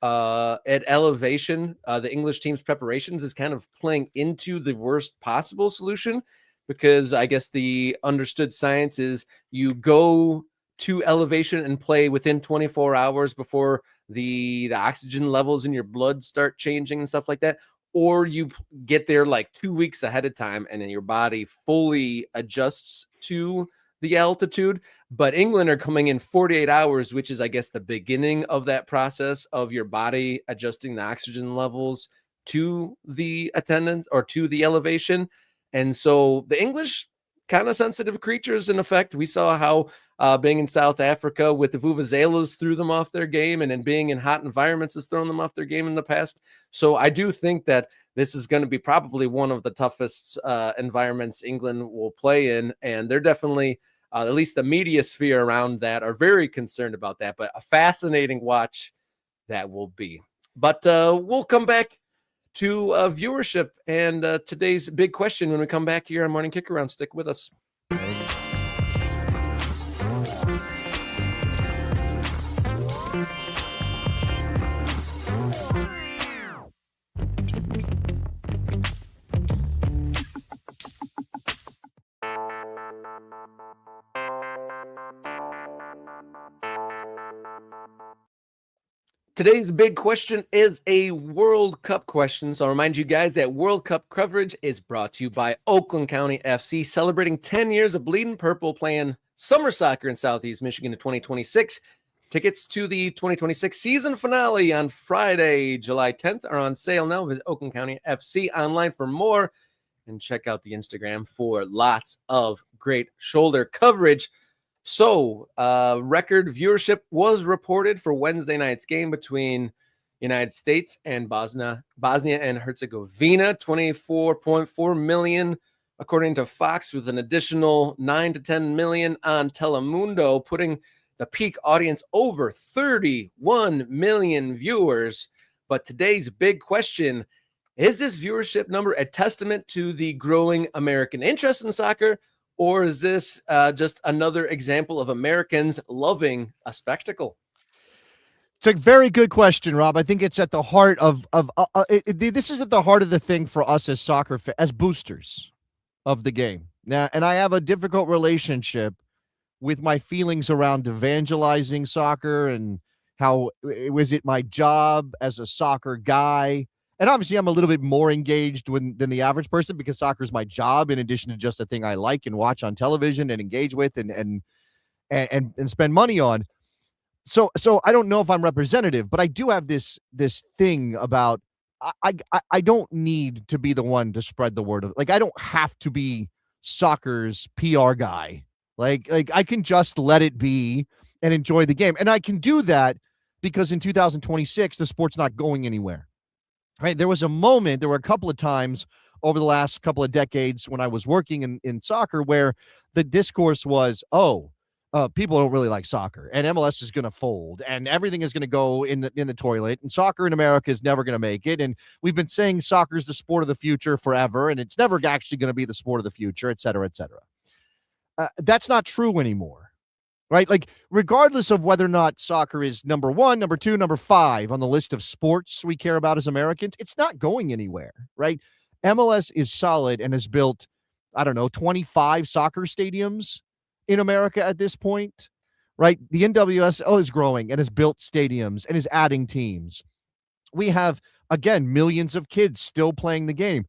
Speaker 1: at elevation. The English team's preparations is kind of playing into the worst possible solution. Because I guess the understood science is you go to elevation and play within 24 hours before the oxygen levels in your blood start changing and stuff like that. Or you get there 2 weeks ahead of time and then your body fully adjusts to the altitude. But England are coming in 48 hours, which is, I guess, the beginning of that process of your body adjusting the oxygen levels to the attendance or to the elevation. And so the English, kind of sensitive creatures in effect. We saw how being in South Africa with the Vuvuzelas threw them off their game, and then being in hot environments has thrown them off their game in the past. So I do think that this is going to be probably one of the toughest environments England will play in. And they're definitely, at least the media sphere around that, are very concerned about that. But a fascinating watch that will be. But we'll come back to viewership and today's big question when we come back here on Morning Kickaround. Stick with us. Today's big question is a World Cup question. So I'll remind you guys that World Cup coverage is brought to you by Oakland County FC, celebrating 10 years of Bleeding Purple playing summer soccer in Southeast Michigan in 2026. Tickets to the 2026 season finale on Friday, July 10th are on sale now. Visit Oakland County FC online for more and check out the Instagram for lots of great shoulder coverage. So, record viewership was reported for Wednesday night's game between United States and Bosnia and Herzegovina, 24.4 million, according to Fox, with an additional 9 to 10 million on Telemundo, putting the peak audience over 31 million viewers. But today's big question, is this viewership number a testament to the growing American interest in soccer? Or is this just another example of Americans loving a spectacle?
Speaker 2: It's a very good question, Rob. I think it's at the heart of this is at the heart of the thing for us as soccer as boosters of the game. Now, and I have a difficult relationship with my feelings around evangelizing soccer and how was it my job as a soccer guy. And obviously, I'm a little bit more engaged than the average person because soccer is my job, in addition to just a thing I like and watch on television and engage with and spend money on. So I don't know if I'm representative, but I do have this thing about I don't need to be the one to spread the word of, like, I don't have to be soccer's PR guy. Like I can just let it be and enjoy the game, and I can do that because in 2026 the sport's not going anywhere. Right. There was a moment, there were a couple of times over the last couple of decades when I was working in soccer where the discourse was, people don't really like soccer and MLS is going to fold and everything is going to go in the toilet and soccer in America is never going to make it. And we've been saying soccer is the sport of the future forever and it's never actually going to be the sport of the future, et cetera, et cetera. That's not true anymore. Right? Like, regardless of whether or not soccer is number 1, number 2, number 5 on the list of sports we care about as Americans, it's not going anywhere, right? MLS is solid and has built, 25 soccer stadiums in America at this point, right? The NWSL is growing and has built stadiums and is adding teams. We have, again, millions of kids still playing the game.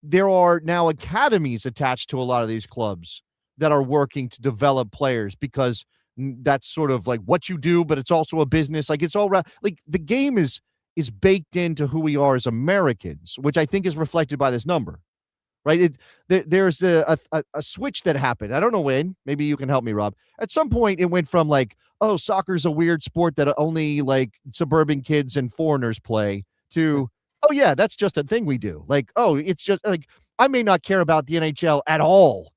Speaker 2: There are now academies attached to a lot of these clubs that are working to develop players because that's sort of like what you do, but it's also a business. Like, it's all like the game is baked into who we are as Americans, which I think is reflected by this number, right? There's a switch that happened. I don't know when. Maybe you can help me, Rob. At some point, it went from like, oh, soccer's a weird sport that only like suburban kids and foreigners play to, oh yeah, that's just a thing we do. Like, oh, it's just like, I may not care about the NHL at all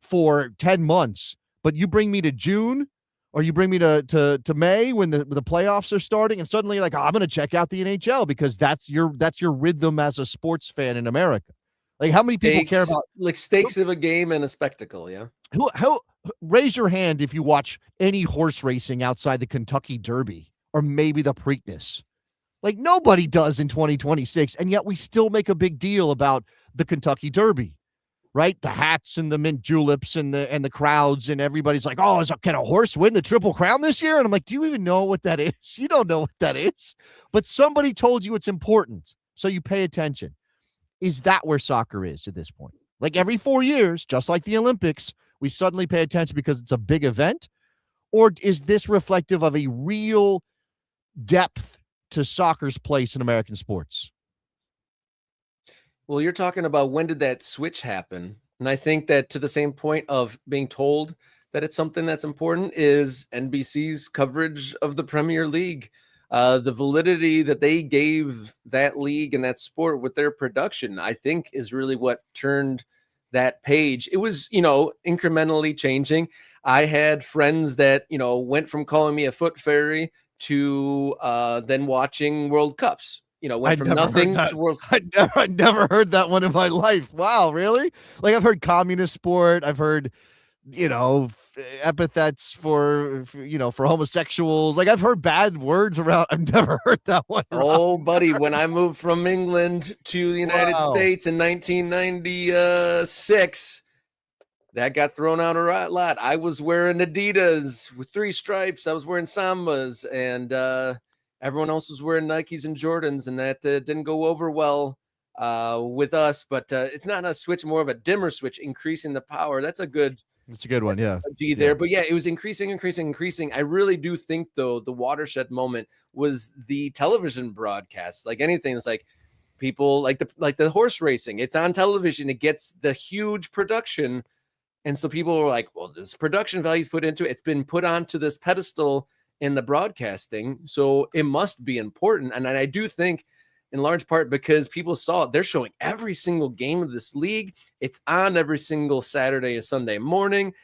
Speaker 2: for 10 months, but you bring me to June or you bring me to May when the playoffs are starting and suddenly like, I'm going to check out the NHL because that's your rhythm as a sports fan in America. Like, how many people care about
Speaker 1: like stakes of a game and a spectacle? Yeah.
Speaker 2: Who raise your hand if you watch any horse racing outside the Kentucky Derby or maybe the Preakness. Like, nobody does in 2026, and yet we still make a big deal about the Kentucky Derby. Right? The hats and the mint juleps and the crowds and everybody's like, oh, can a horse win the Triple Crown this year? And I'm like, do you even know what that is? You don't know what that is. But somebody told you it's important, so you pay attention. Is that where soccer is at this point? Like, every 4 years, just like the Olympics, we suddenly pay attention because it's a big event? Or is this reflective of a real depth to soccer's place in American sports?
Speaker 1: Well, you're talking about when did that switch happen? And I think that to the same point of being told that it's something that's important is NBC's coverage of the Premier League. The validity that they gave that league and that sport with their production, I think, is really what turned that page. It was, incrementally changing. I had friends that, went from calling me a foot fairy to then watching World Cups. went
Speaker 2: I'd
Speaker 1: from
Speaker 2: never heard
Speaker 1: nothing
Speaker 2: that.
Speaker 1: to world.
Speaker 2: I'd never heard that one in my life. Wow, really? Like I've heard communist sport. I've heard, epithets for homosexuals. Like I've heard bad words around. I've never heard that one. Rob.
Speaker 1: Oh, buddy, when I moved from England to the United
Speaker 2: Wow.
Speaker 1: States in 1996, that got thrown out a lot. I was wearing Adidas with 3 stripes. I was wearing Sambas, and everyone else was wearing Nikes and Jordans, and that didn't go over well with us. But it's not a switch, more of a dimmer switch, increasing the power. That's a good
Speaker 2: It's a good one. Yeah.
Speaker 1: G there. But yeah, it was increasing. I really do think, though, the watershed moment was the television broadcast. Like anything, it's like people like the horse racing. It's on television. It gets the huge production. And so people were like, well, this production value is put into it. It's been put onto this pedestal in the broadcasting. So it must be important. And I do think in large part because people saw it, they're showing every single game of this league. It's on every single Saturday and Sunday morning.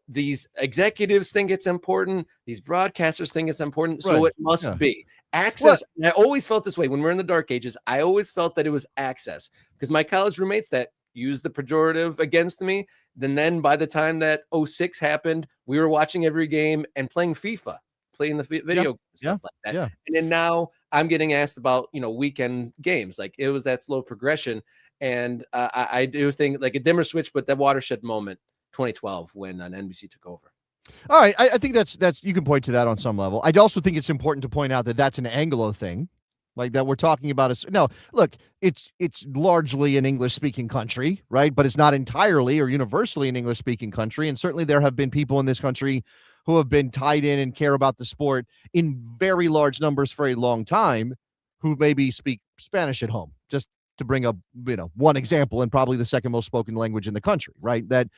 Speaker 1: These executives think it's important. These broadcasters think it's important. So
Speaker 2: Right.
Speaker 1: it must
Speaker 2: Yeah.
Speaker 1: be access. I always felt this way when we're in the dark ages. I always felt that it was access because my college roommates that used the pejorative against me. Then by the time that 06 happened, we were watching every game and playing FIFA, playing the video stuff like that.
Speaker 2: Yeah.
Speaker 1: And then now I'm getting asked about, weekend games. Like it was that slow progression. And I do think like a dimmer switch, but that watershed moment, 2012, when an NBC took over.
Speaker 2: All right. I think that's you can point to that on some level. I also think it's important to point out that that's an Anglo thing. Like that we're talking about no, look, it's largely an English speaking country, right? But it's not entirely or universally an English speaking country. And certainly there have been people in this country who have been tied in and care about the sport in very large numbers for a long time who maybe speak Spanish at home, just to bring up, one example and probably the second most spoken language in the country, right? That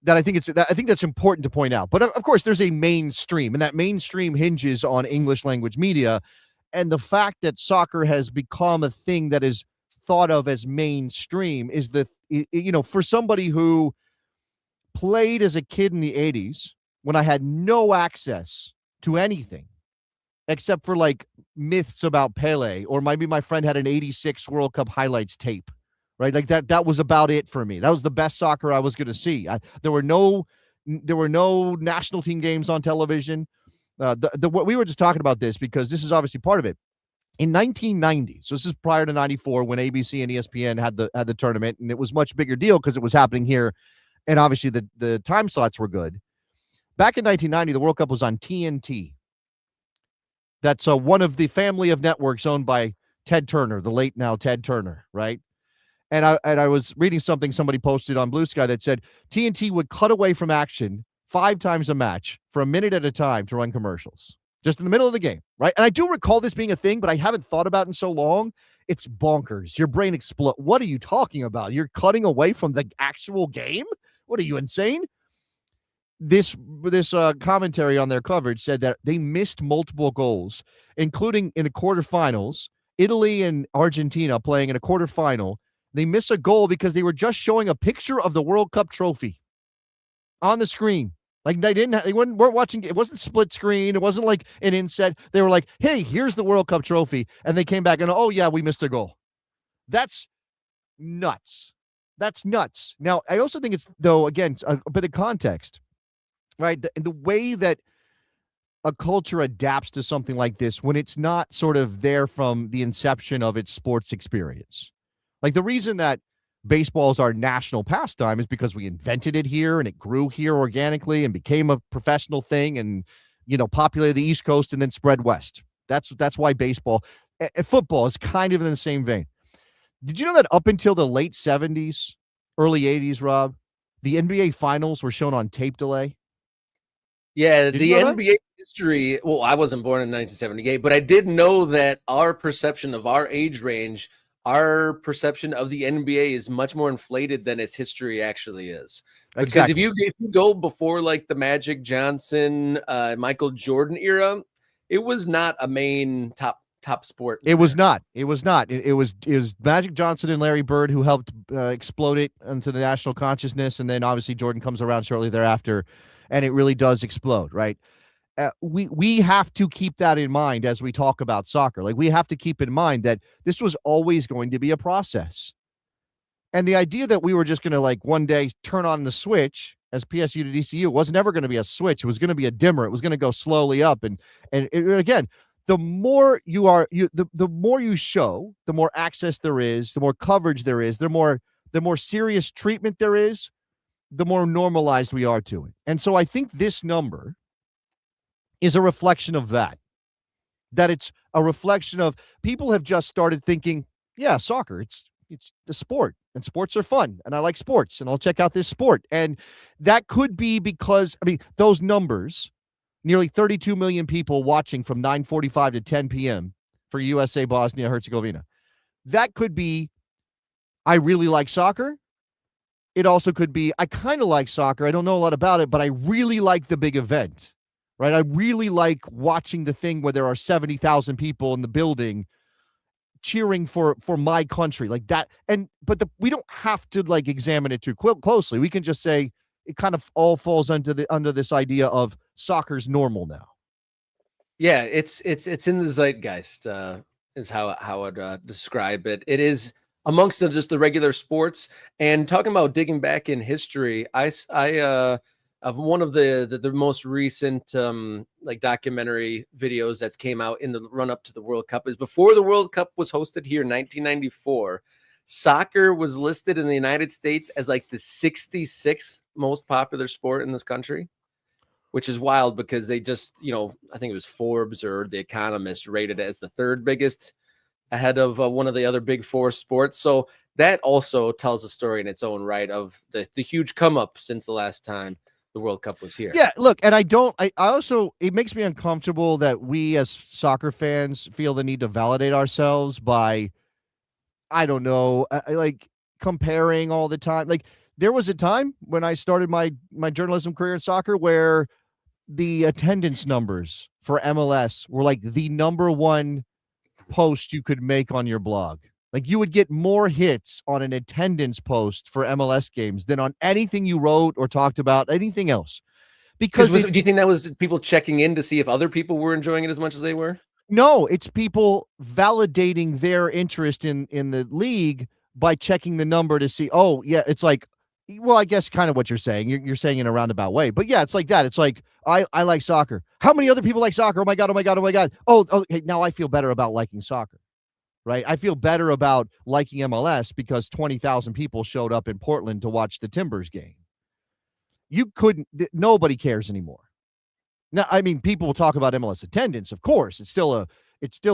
Speaker 2: I think that's important to point out. But of course there's a mainstream and that mainstream hinges on English language media. And the fact that soccer has become a thing that is thought of as mainstream is for somebody who played as a kid in the 80s when I had no access to anything except for like myths about Pele, or maybe my friend had an 86 World Cup highlights tape, right? Like that was about it for me. That was the best soccer I was going to see. There were no national team games on television. We were just talking about this because this is obviously part of it. In 1990, so this is prior to 94 when ABC and ESPN had the tournament, and it was much bigger deal because it was happening here, and obviously the time slots were good. Back in 1990, the World Cup was on TNT. That's one of the family of networks owned by Ted Turner, the late now Ted Turner, right? And I was reading something somebody posted on Blue Sky that said TNT would cut away from action 5 times a match for a minute at a time to run commercials just in the middle of the game, right? And I do recall this being a thing, but I haven't thought about it in so long. It's bonkers. Your brain explodes. What are you talking about? You're cutting away from the actual game? What are you, insane? This commentary on their coverage said that they missed multiple goals, including in the quarterfinals, Italy and Argentina playing in a quarterfinal. They miss a goal because they were just showing a picture of the World Cup trophy on the screen. Like they weren't watching. It wasn't split screen. It wasn't like an inset. They were like, "Hey, here's the World Cup trophy," and they came back and, "Oh yeah, we missed a goal." That's nuts. That's nuts. Now, I also think it's, though, again, a bit of context, right? The way that a culture adapts to something like this when it's not sort of there from the inception of its sports experience. Like the reason that baseball is our national pastime is because we invented it here and it grew here organically and became a professional thing and, populated the East Coast and then spread west. That's why baseball and football is kind of in the same vein. Did you know that up until the late 70s, early 80s, Rob, the NBA finals were shown on tape delay?
Speaker 1: Yeah,
Speaker 2: Did
Speaker 1: the
Speaker 2: you know that?
Speaker 1: NBA history. Well, I wasn't born in 1978, but I did know that our perception of our age range, our perception of the NBA is much more inflated than its history actually is. Because
Speaker 2: Exactly.
Speaker 1: if you go before like the Magic Johnson, Michael Jordan era, it was not a main top sport.
Speaker 2: It was not. It was not. It was Magic Johnson and Larry Bird who helped explode it into the national consciousness, and then obviously Jordan comes around shortly thereafter, and it really does explode, right? we have to keep that in mind as we talk about soccer. Like, we have to keep in mind that this was always going to be a process. And the idea that we were just going to, like, one day turn on the switch as PSU to DCU was never going to be a switch. It was going to be a dimmer. It was going to go slowly up. And again, the more the more you show, the more access there is, the more coverage there is, the more serious treatment there is, the more normalized we are to it. And so I think this number is a reflection of that. That it's a reflection of people have just started thinking, yeah, soccer, it's the sport, and sports are fun, and I like sports, and I'll check out this sport. And that could be because, I mean, those numbers, nearly 32 million people watching from 9:45 to 10 p.m. for USA Bosnia Herzegovina. That could be, I really like soccer. It also could be, I kind of like soccer. I don't know a lot about it, but I really like the big event, right? I really like watching the thing where there are 70,000 people in the building cheering for my country, like that. And but we don't have to, like, examine it too closely. We can just say it kind of all falls under this idea of soccer's normal now.
Speaker 1: Yeah, it's in the zeitgeist, is how I'd describe it. It is amongst just the regular sports. And talking about digging back in history, I of one of the most recent like documentary videos that's came out in the run up to the World Cup is before the World Cup was hosted here in 1994. Soccer was listed in the United States as like the 66th most popular sport in this country, which is wild because they just, I think it was Forbes or The Economist rated it as the third biggest, ahead of one of the other big four sports. So that also tells a story in its own right of the huge come up since the last time the World Cup was here.
Speaker 2: Yeah, look, and I also, it makes me uncomfortable that we as soccer fans feel the need to validate ourselves by, I don't know, like, comparing all the time. Like, there was a time when I started my journalism career in soccer where the attendance numbers for MLS were like the number one post you could make on your blog. Like, you would get more hits on an attendance post for MLS games than on anything you wrote or talked about, anything else. Because
Speaker 1: do you think that was people checking in to see if other people were enjoying it as much as they were?
Speaker 2: No, it's people validating their interest in the league by checking the number to see, oh, yeah, it's like, well, I guess kind of what you're saying. You're saying in a roundabout way. But yeah, it's like that. It's like, I like soccer. How many other people like soccer? Oh my God, oh my God, oh my God. Oh, okay, now I feel better about liking soccer. Right? I feel better about liking MLS because 20,000 people showed up in Portland to watch the Timbers game. Nobody cares anymore. Now, I mean, people will talk about MLS attendance, of course. It's still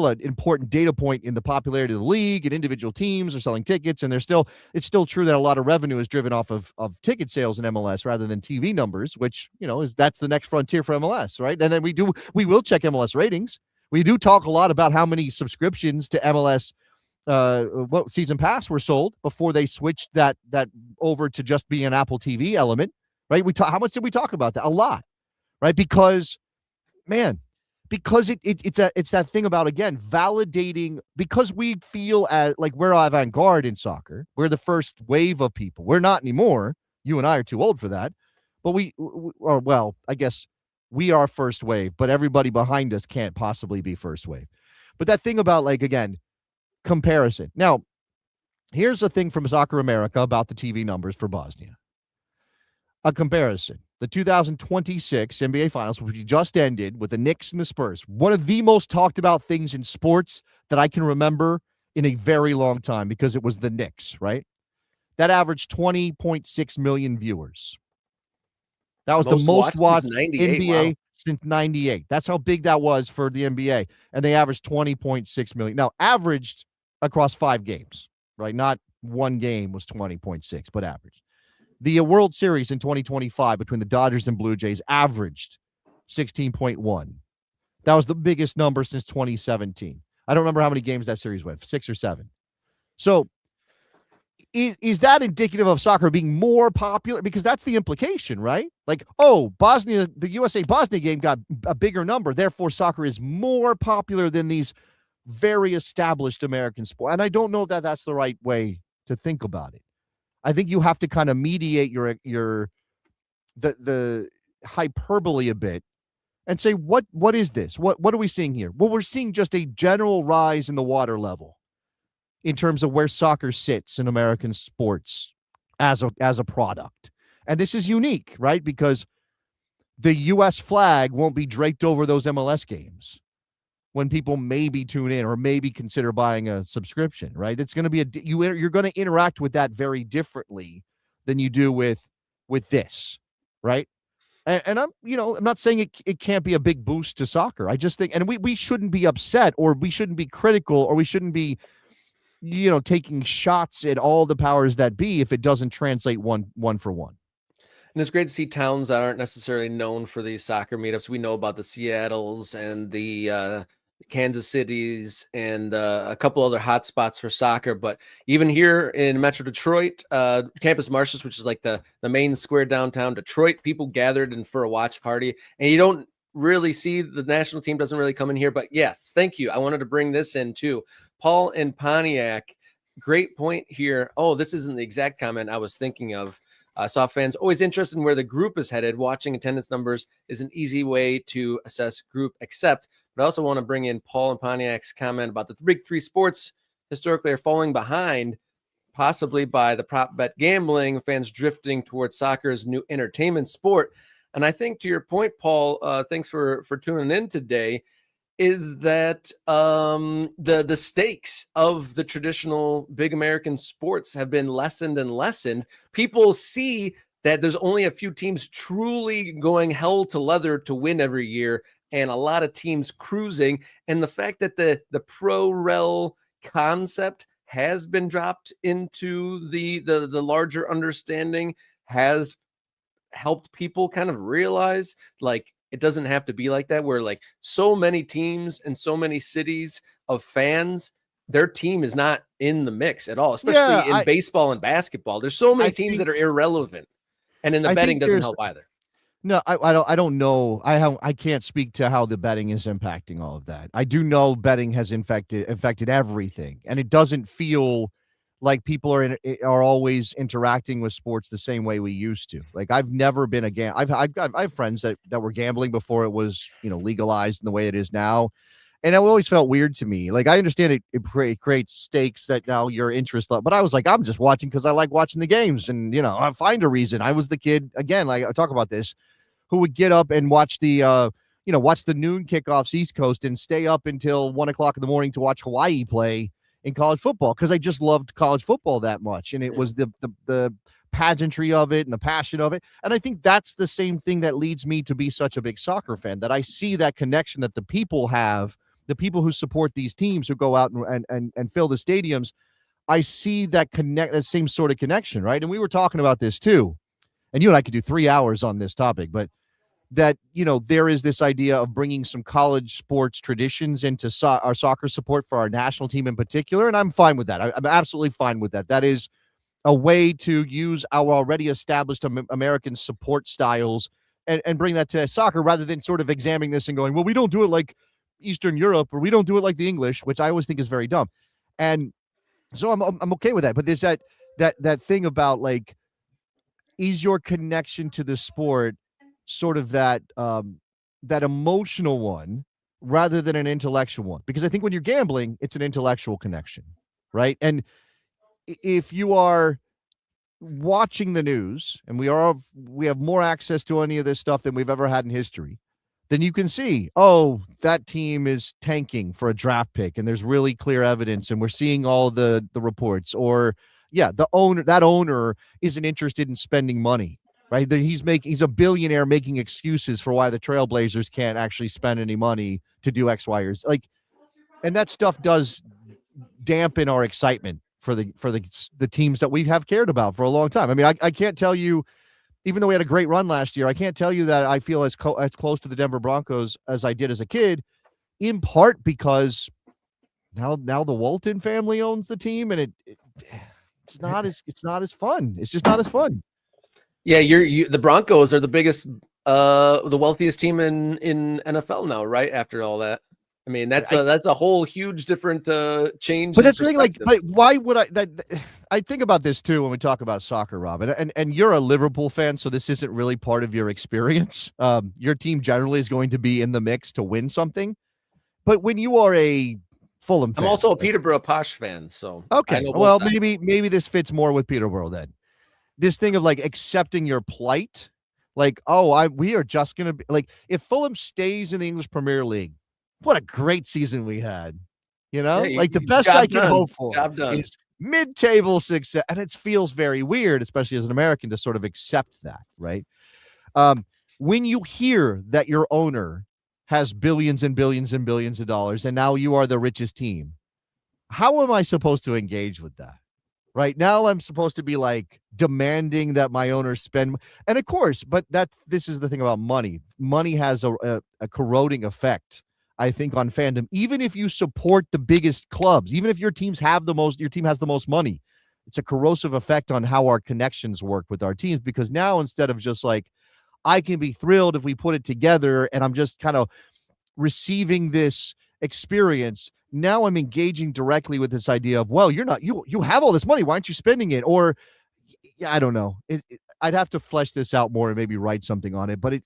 Speaker 2: an important data point in the popularity of the league, and individual teams are selling tickets, and it's still true that a lot of revenue is driven off of ticket sales in MLS rather than TV numbers, which, that's the next frontier for MLS, right? And then we will check MLS ratings. We do talk a lot about how many subscriptions to MLS what season pass were sold before they switched that over to just being an Apple TV element, right? How much did we talk about that? A lot, right? Because it's that thing about, again, validating, because we feel like we're avant-garde in soccer. We're the first wave of people. We're not anymore. You and I are too old for that. But I guess we are first wave, but everybody behind us can't possibly be first wave. But that thing about, like, again, comparison. Now, here's the thing from Soccer America about the TV numbers for Bosnia. A comparison. The 2026 NBA Finals, which just ended with the Knicks and the Spurs, one of the most talked about things in sports that I can remember in a very long time, because it was the Knicks, right? That averaged 20.6 million viewers. That was the most watched NBA since 98. That's how big that was for the NBA. And they averaged 20.6 million. Now, averaged across 5 games, right? Not one game was 20.6, but averaged. The World Series in 2025 between the Dodgers and Blue Jays averaged 16.1. That was the biggest number since 2017. I don't remember how many games that series went, 6 or 7. So is that indicative of soccer being more popular? Because that's the implication, right? Like, oh, the USA Bosnia game got a bigger number, therefore soccer is more popular than these very established American sports. And I don't know that that's the right way to think about it. I think you have to kind of mediate the hyperbole a bit and say, what is this? What are we seeing here? Well, we're seeing just a general rise in the water level in terms of where soccer sits in American sports as a product. And this is unique, right? Because the US flag won't be draped over those MLS games when people maybe tune in or maybe consider buying a subscription, right? It's going to be you're going to interact with that very differently than you do with this, right? And I'm not saying it can't be a big boost to soccer. I just think, and we shouldn't be upset, or we shouldn't be critical, or we shouldn't be taking shots at all the powers that be if it doesn't translate one for one.
Speaker 1: And it's great to see towns that aren't necessarily known for these soccer meetups. We know about the Seattles and the Kansas Cities and a couple other hot spots for soccer. But even here in Metro Detroit, Campus Martius, which is like the main square downtown Detroit, people gathered in for a watch party. And you don't really see the national team doesn't really come in here. But yes, thank you. I wanted to bring this in too. Paul in Pontiac, great point here. Oh, this isn't the exact comment I was thinking of. Saw fans always interested in where the group is headed. Watching attendance numbers is an easy way to assess group accept. But I also want to bring in Paul and Pontiac's comment about the big three sports historically are falling behind, possibly by the prop bet gambling, fans drifting towards soccer's new entertainment sport. And I think to your point, Paul, thanks for tuning in today, is that the stakes of the traditional big American sports have been lessened and lessened. People see that there's only a few teams truly going hell to leather to win every year, and a lot of teams cruising. And the fact that the pro-rel concept has been dropped into the larger understanding has helped people kind of realize, like, it doesn't have to be like that, where like so many teams and so many cities of fans, their team is not in the mix at all, especially in baseball and basketball. There's so many teams that are irrelevant, and in the betting doesn't help either.
Speaker 2: No, I don't know. I can't speak to how the betting is impacting all of that. I do know betting has affected everything, and it doesn't feel like people are always interacting with sports the same way we used to. Like, I've never been I have friends that were gambling before it was legalized in the way it is now, and it always felt weird to me. Like, I understand it creates stakes that now your interest, but I was like, I'm just watching because I like watching the games, and I find a reason. I was the kid, again, like I talk about this, who would get up and watch the watch the noon kickoffs East Coast and stay up until 1 o'clock in the morning to watch Hawaii play in college football, because I just loved college football that much. And it was the pageantry of it and the passion of it. And I think that's the same thing that leads me to be such a big soccer fan, that I see that connection that the people have, the people who support these teams, who go out and fill the stadiums. I see that same sort of connection, right? And we were talking about this too. And you and I could do 3 hours on this topic, but that, there is this idea of bringing some college sports traditions into our soccer support for our national team in particular. And I'm fine with that. I'm absolutely fine with that. That is a way to use our already established American support styles and bring that to soccer, rather than sort of examining this and going, well, we don't do it like Eastern Europe, or we don't do it like the English, which I always think is very dumb. And so I'm okay with that. But there's that thing about, like, is your connection to the sport sort of that emotional one rather than an intellectual one? Because I think when you're gambling, it's an intellectual connection, right? And if you are watching the news, and we have more access to any of this stuff than we've ever had in history, then you can see, oh, that team is tanking for a draft pick, and there's really clear evidence, and we're seeing all the reports. Or, yeah, that owner isn't interested in spending money, right? He's a billionaire making excuses for why the Trailblazers can't actually spend any money to do X, Y, or Z. Like, and that stuff does dampen our excitement for the teams that we have cared about for a long time. I mean, I can't tell you, even though we had a great run last year, I can't tell you that I feel as close to the Denver Broncos as I did as a kid, in part because now the Walton family owns the team, and it's not as fun. It's just not as fun.
Speaker 1: Yeah, the Broncos are the biggest, the wealthiest team in NFL now, right? After all that, I mean, that's a whole huge different change.
Speaker 2: But
Speaker 1: in
Speaker 2: that's the thing, like,
Speaker 1: perspective.
Speaker 2: but why would I think about this too when we talk about soccer, Rob, and you're a Liverpool fan, so this isn't really part of your experience. Your team generally is going to be in the mix to win something. But when you are a Fulham
Speaker 1: I'm
Speaker 2: fan,
Speaker 1: also a
Speaker 2: like,
Speaker 1: Peterborough Posh fan, so I
Speaker 2: okay,
Speaker 1: know both
Speaker 2: well,
Speaker 1: sides.
Speaker 2: maybe this fits more with Peterborough then. This thing of like accepting your plight, like, oh, we are just gonna be like, if Fulham stays in the English Premier League, what a great season we had.
Speaker 1: Yeah,
Speaker 2: Like the best I
Speaker 1: job
Speaker 2: can
Speaker 1: done.
Speaker 2: hope for
Speaker 1: Job done.
Speaker 2: is mid-table success, and it feels very weird, especially as an American, to sort of accept that, right? Um, when you hear that your owner has billions and billions and billions of dollars, and now you are the richest team, how am I supposed to engage with that? Right now, I'm supposed to be like demanding that my owners spend, and of course, but this is the thing about money. Money has a corroding effect, I think, on fandom. Even if you support the biggest clubs, even if your team has the most money, it's a corrosive effect on how our connections work with our teams. Because now, instead of just like, I can be thrilled if we put it together, and I'm just kind of receiving this experience, now I'm engaging directly with this idea of, well, you have all this money, why aren't you spending it? Or yeah, I don't know. I'd have to flesh this out more and maybe write something on it. But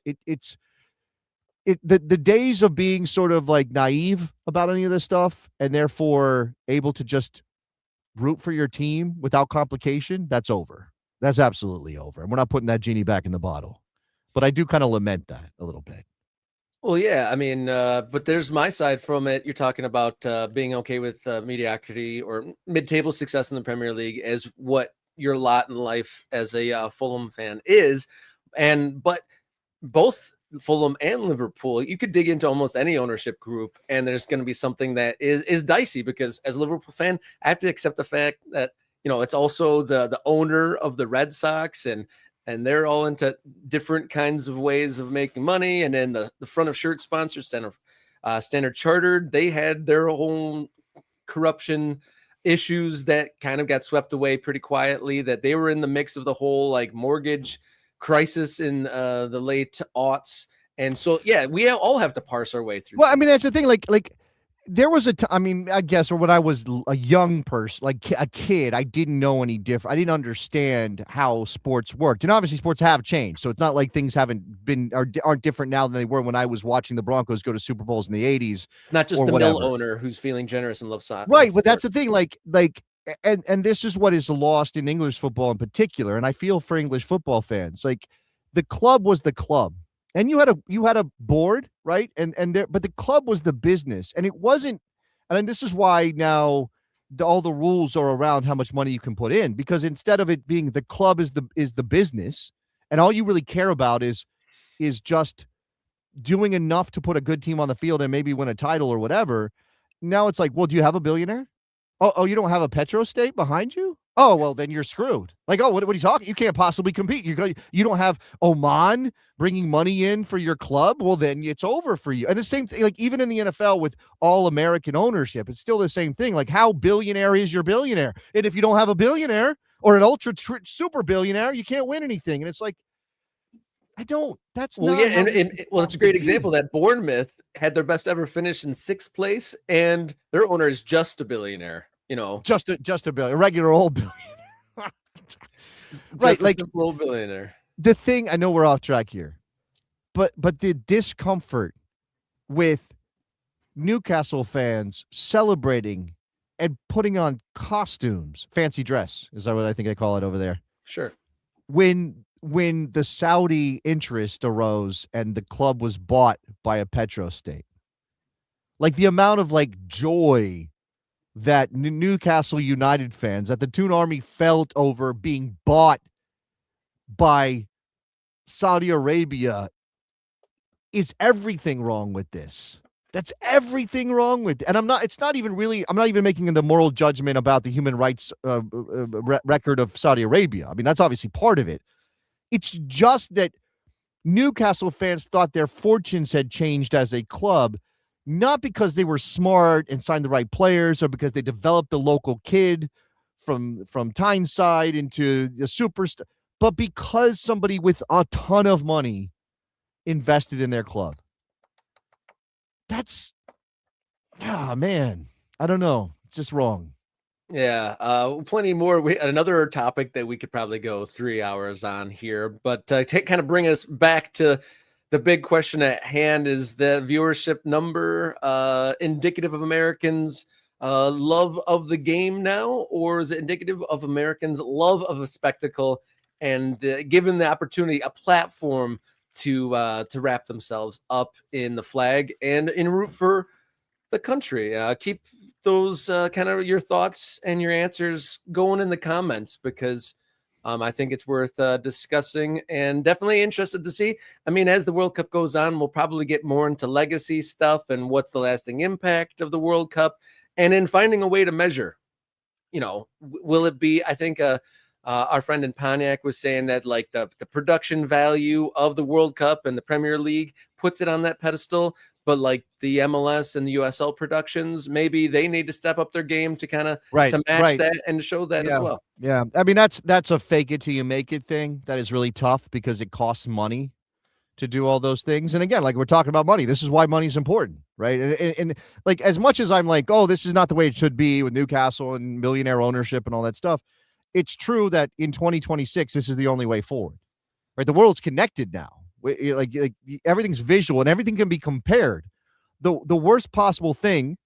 Speaker 2: the days of being sort of like naive about any of this stuff and therefore able to just root for your team without complication, that's over. That's absolutely over. And we're not putting that genie back in the bottle. But I do kind of lament that a little bit.
Speaker 1: Well, yeah, I mean, but there's my side from it. You're talking about being okay with mediocrity or mid-table success in the Premier League as what your lot in life as a Fulham fan is, but both Fulham and Liverpool, you could dig into almost any ownership group, and there's going to be something that is dicey because as a Liverpool fan, I have to accept the fact that it's also the owner of the Red Sox, and they're all into different kinds of ways of making money. And then the front of shirt sponsors, Standard Chartered, they had their own corruption issues that kind of got swept away pretty quietly, that they were in the mix of the whole like mortgage crisis in the late aughts. And so, yeah, we all have to parse our way through
Speaker 2: Well, I
Speaker 1: things.
Speaker 2: mean, that's the thing. Like there was I mean, I guess, or when I was a young person, like a kid, I didn't know any different. I didn't understand how sports worked, and obviously, sports have changed. So it's not like things haven't been aren't different now than they were when I was watching the Broncos go to Super Bowls in the '80s
Speaker 1: It's not just
Speaker 2: or
Speaker 1: the mill
Speaker 2: whatever.
Speaker 1: owner who's feeling generous and
Speaker 2: Right,
Speaker 1: loves
Speaker 2: but that's
Speaker 1: sports.
Speaker 2: the thing. And this is what is lost in English football in particular. And I feel for English football fans, like the club was the club, and you had a board, right? But the club was the business, and it wasn't. And this is why now all the rules are around how much money you can put in, because instead of it being the club is the business, and all you really care about is just doing enough to put a good team on the field and maybe win a title or whatever. Now it's like, well, do you have a billionaire? Oh, you don't have a petro state behind you? Oh, well, then you're screwed. Like, oh, what are you talking? You can't possibly compete. You don't have Oman bringing money in for your club. Well, then it's over for you. And the same thing, like even in the NFL with all American ownership, it's still the same thing. Like, how billionaire is your billionaire? And if you don't have a billionaire or an super billionaire, you can't win anything. And it's like, that's
Speaker 1: Well, yeah,
Speaker 2: not how this is
Speaker 1: well, it's a
Speaker 2: supposed to
Speaker 1: great example
Speaker 2: be.
Speaker 1: that Bournemouth had their best ever finish in 6th place, and their owner is just a billionaire.
Speaker 2: Just a billion, a regular old billion. Right.
Speaker 1: Just a
Speaker 2: Like
Speaker 1: simple old billionaire.
Speaker 2: the thing, I know we're off track here, but the discomfort with Newcastle fans celebrating and putting on costumes, fancy dress, is that what I think they call it over there?
Speaker 1: Sure.
Speaker 2: When the Saudi interest arose and the club was bought by a petro state. Like the amount of like joy that Newcastle United fans, that the Toon Army felt over being bought by Saudi Arabia, is everything wrong with this. That's everything wrong with, and I'm not even making the moral judgment about the human rights record of Saudi Arabia. I mean, that's obviously part of it. It's just that Newcastle fans thought their fortunes had changed as a club, not because they were smart and signed the right players or because they developed the local kid from Tyneside into the superstar, but because somebody with a ton of money invested in their club. That's Ah, man, I don't know. It's just wrong.
Speaker 1: Yeah, plenty more. Another topic that we could probably go 3 hours on here, but to kind of bring us back to the big question at hand: is the viewership number indicative of Americans' love of the game now, or is it indicative of Americans' love of a spectacle and given the opportunity, a platform to wrap themselves up in the flag and in root for the country? Keep those kind of your thoughts and your answers going in the comments, because I think it's worth discussing and definitely interested to see. I mean, as the World Cup goes on, we'll probably get more into legacy stuff and what's the lasting impact of the World Cup, and in finding a way to measure, will it be, I think our friend in Pontiac was saying that like the production value of the World Cup and the Premier League puts it on that pedestal, but like the MLS and the USL productions, maybe they need to step up their game to kind of
Speaker 2: Right,
Speaker 1: to match
Speaker 2: right.
Speaker 1: that and show that as
Speaker 2: Yeah,
Speaker 1: well.
Speaker 2: yeah. I mean, that's a fake it till you make it thing. That is really tough because it costs money to do all those things. And again, like we're talking about money, this is why money's important, right? And like as much as I'm like, oh, this is not the way it should be with Newcastle and millionaire ownership and all that stuff, it's true that in 2026, this is the only way forward, right? The world's connected now. Like everything's visual and everything can be compared. The worst possible thing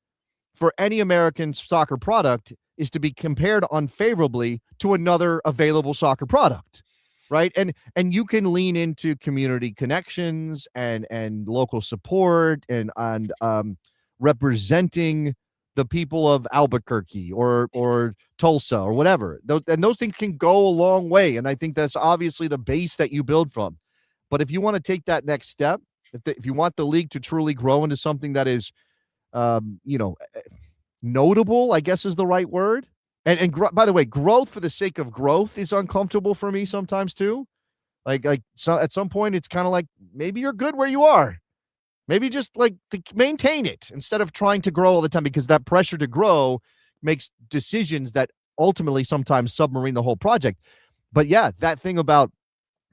Speaker 2: for any American soccer product is to be compared unfavorably to another available soccer product, right? And you can lean into community connections and local support and representing the people of Albuquerque or Tulsa or whatever. And those things can go a long way. And I think that's obviously the base that you build from. But if you want to take that next step, if you want the league to truly grow into something that is you know, notable, I guess is the right word. And by the way, growth for the sake of growth is uncomfortable for me sometimes too. Like so at some point it's kind of like maybe you're good where you are. Maybe just like to maintain it instead of trying to grow all the time, because that pressure to grow makes decisions that ultimately sometimes submarine the whole project. But yeah, that thing about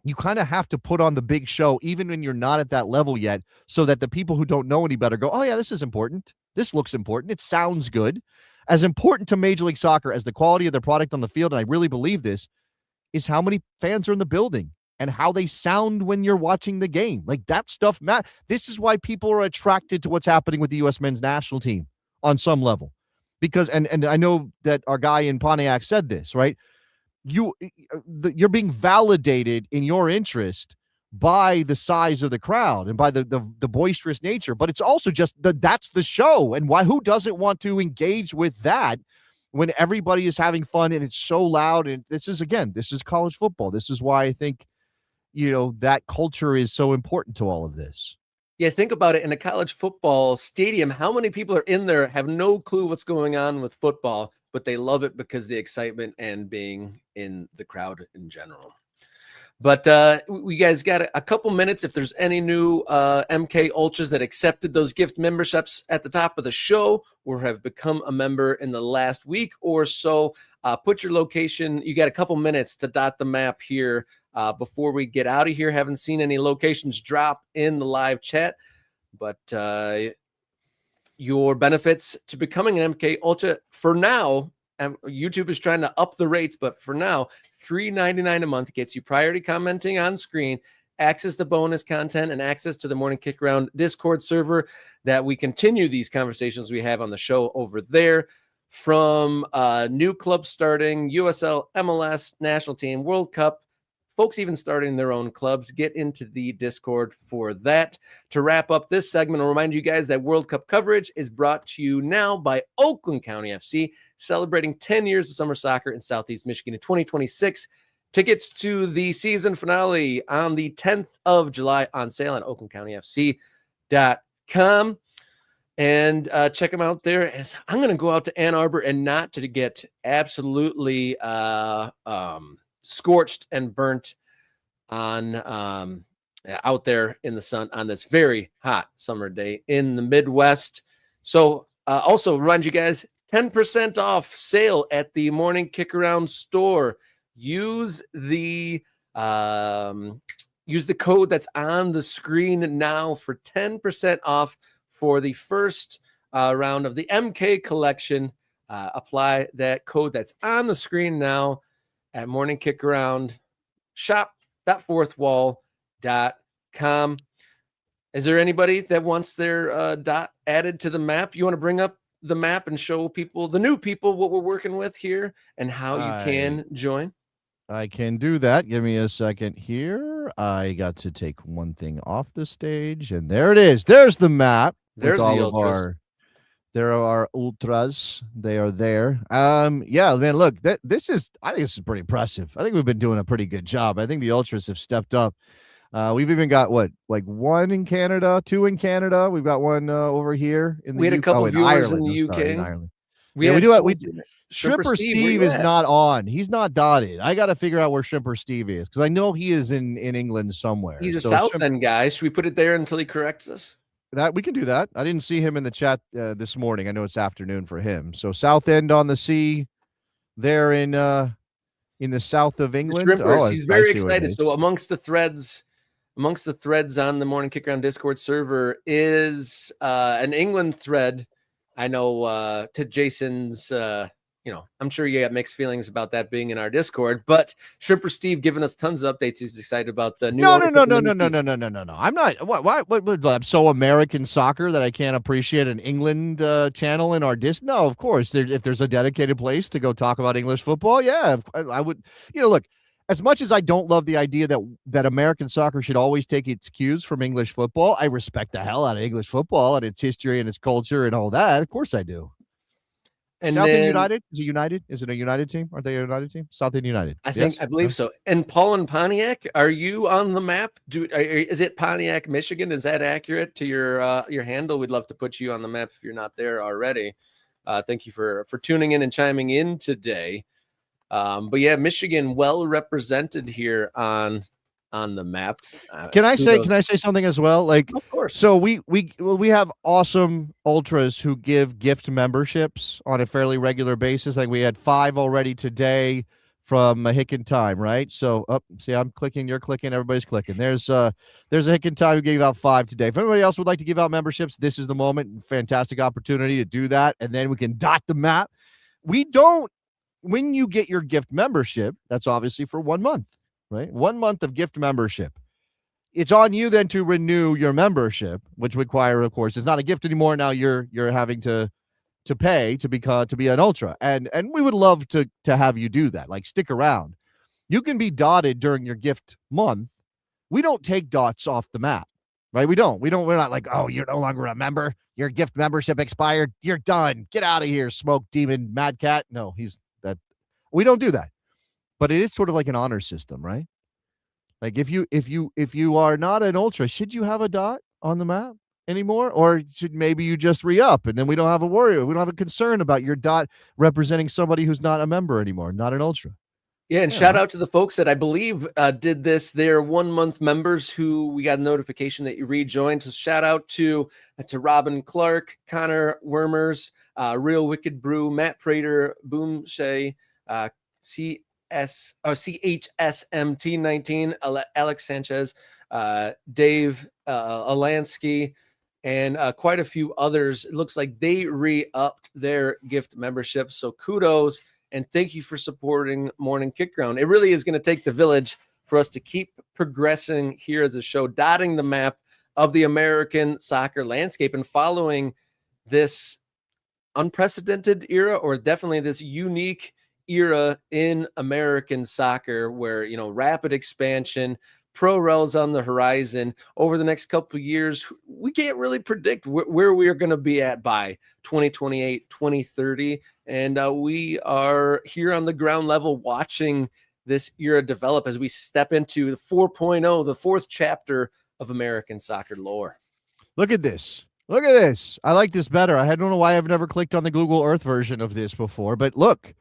Speaker 2: you kind of have to put on the big show even when you're not at that level yet, so that the people who don't know any better go, oh yeah, this is important, this looks important, it sounds good. As important to Major League Soccer as the quality of their product on the field, and I really believe this, is how many fans are in the building and how they sound when you're watching the game. Like that stuff, Matt, this is why people are attracted to what's happening with the U.S. men's national team on some level, because and I know that our guy in Pontiac said this, right? You're being validated in your interest by the size of the crowd and by the boisterous nature, but it's also just that's the show. And who doesn't want to engage with that when everybody is having fun and it's so loud? And this is college football. This is why I think that culture is so important to all of this.
Speaker 1: Yeah, think about it. In a college football stadium, how many people are in there, have no clue what's going on with football, but they love it because the excitement and being in the crowd in general. But we guys got a couple minutes. If there's any new MK Ultras that accepted those gift memberships at the top of the show or have become a member in the last week or so, put your location. You got a couple minutes to dot the map here before we get out of here. Haven't seen any locations drop in the live chat, but your benefits to becoming an MK Ultra for now. YouTube is trying to up the rates, but for now, $3.99 a month gets you priority commenting on screen, access to bonus content, and access to the Morning Kickaround Discord server that we continue these conversations we have on the show over there. From new clubs starting, USL, MLS, national team, World Cup, folks even starting their own clubs. Get into the Discord for that. To wrap up this segment, I'll remind you guys that World Cup coverage is brought to you now by Oakland County FC, celebrating 10 years of summer soccer in Southeast Michigan in 2026. Tickets to the season finale on the 10th of July on sale at oaklandcountyfc.com. And check them out there. As I'm going to go out to Ann Arbor, and not to get absolutely scorched and burnt on out there in the sun on this very hot summer day in the Midwest. So also remind you guys, 10% off sale at the Morning Kickaround store. Use the code that's on the screen now for 10% off for the first round of the MK collection. Apply that code that's on the screen now at Morning Kickaround. Shop.fourthwall.com. Is there anybody that wants their dot added to the map? You want to bring up the map and show people, the new people, what we're working with here and how you can join?
Speaker 2: I can do that. Give me a second here. I got to take one thing off the stage, and there it is. There's the map.
Speaker 1: There's
Speaker 2: all
Speaker 1: the
Speaker 2: of
Speaker 1: ultras.
Speaker 2: there are our ultras. They are there. Yeah, man, look, I think this is pretty impressive. I think we've been doing a pretty good job. I think the ultras have stepped up. We've even got one in Canada, two in Canada. We've got one over here in the
Speaker 1: We had a couple viewers
Speaker 2: Ireland.
Speaker 1: in the UK.
Speaker 2: In Ireland.
Speaker 1: We
Speaker 2: Shrimper Steve is not on. He's not dotted. I got to figure out where Shrimper Steve is because I know he is in England somewhere.
Speaker 1: He's a South End guy. Should we put it there until he corrects us?
Speaker 2: That we can do that. I didn't see him in the chat this morning. I know it's afternoon for him. So South End on the sea, there in the south of England.
Speaker 1: He's very excited. So amongst the threads on the Morning Kickaround Discord server is an England thread. I know to Jason's, I'm sure you got mixed feelings about that being in our Discord, but Shrimper Steve giving us tons of updates. He's excited about the new.
Speaker 2: No. I'm not. What? I'm so American soccer that I can't appreciate an England channel in our No, of course. If there's a dedicated place to go talk about English football, yeah, I would. Look. As much as I don't love the idea that American soccer should always take its cues from English football, I respect the hell out of English football and its history and its culture and all that. Of course I do. And South End United? Is it United? Is it a United team? Aren't they a United team? South End United.
Speaker 1: I believe so. And Paul and Pontiac, are you on the map? Is it Pontiac, Michigan? Is that accurate to your handle? We'd love to put you on the map if you're not there already. Thank you for tuning in and chiming in today. But yeah, Michigan well represented here on the map.
Speaker 2: Can I say something as well? Like,
Speaker 1: of course.
Speaker 2: So we have awesome ultras who give gift memberships on a fairly regular basis. Like we had 5 already today from a Hick and Time, right? So see, I'm clicking, you're clicking, everybody's clicking. There's a Hick and Time who gave out 5 today. If anybody else would like to give out memberships, this is the moment. Fantastic opportunity to do that, and then we can dot the map. When you get your gift membership, that's obviously for 1 month, right? 1 month of gift membership. It's on you then to renew your membership, which require, of course, it's not a gift anymore. Now you're having to pay to be an ultra, and we would love to have you do that. Like, stick around. You can be dotted during your gift month. We don't take dots off the map, right? We're not like, oh, you're no longer a member. Your gift membership expired. You're done. Get out of here, smoke demon, mad cat. No, we don't do that, but it is sort of like an honor system, right? Like if you are not an ultra, should you have a dot on the map anymore, or should maybe you just re-up and then we don't have a worry, we don't have a concern about your dot representing somebody who's not a member anymore, not an ultra.
Speaker 1: Yeah, and shout out to the folks that I believe did this. They're 1 month members who we got a notification that you rejoined. So shout out to Robin Clark, Connor Wormers, Real Wicked Brew, Matt Prater, Boom Shay, CHSMT 19, Alex Sanchez, Dave Alansky, and quite a few others. It looks like they re-upped their gift membership. So kudos and thank you for supporting Morning Kickaround. It really is going to take the village for us to keep progressing here as a show, dotting the map of the American soccer landscape and following this unprecedented era, or definitely this unique era in American soccer where, rapid expansion, pro rels on the horizon over the next couple of years. We can't really predict where we are going to be at by 2028, 2030. And we are here on the ground level watching this era develop as we step into the 4.0, the 4th chapter of American soccer lore.
Speaker 2: Look at this. I like this better. I don't know why I've never clicked on the Google Earth version of this before, but look.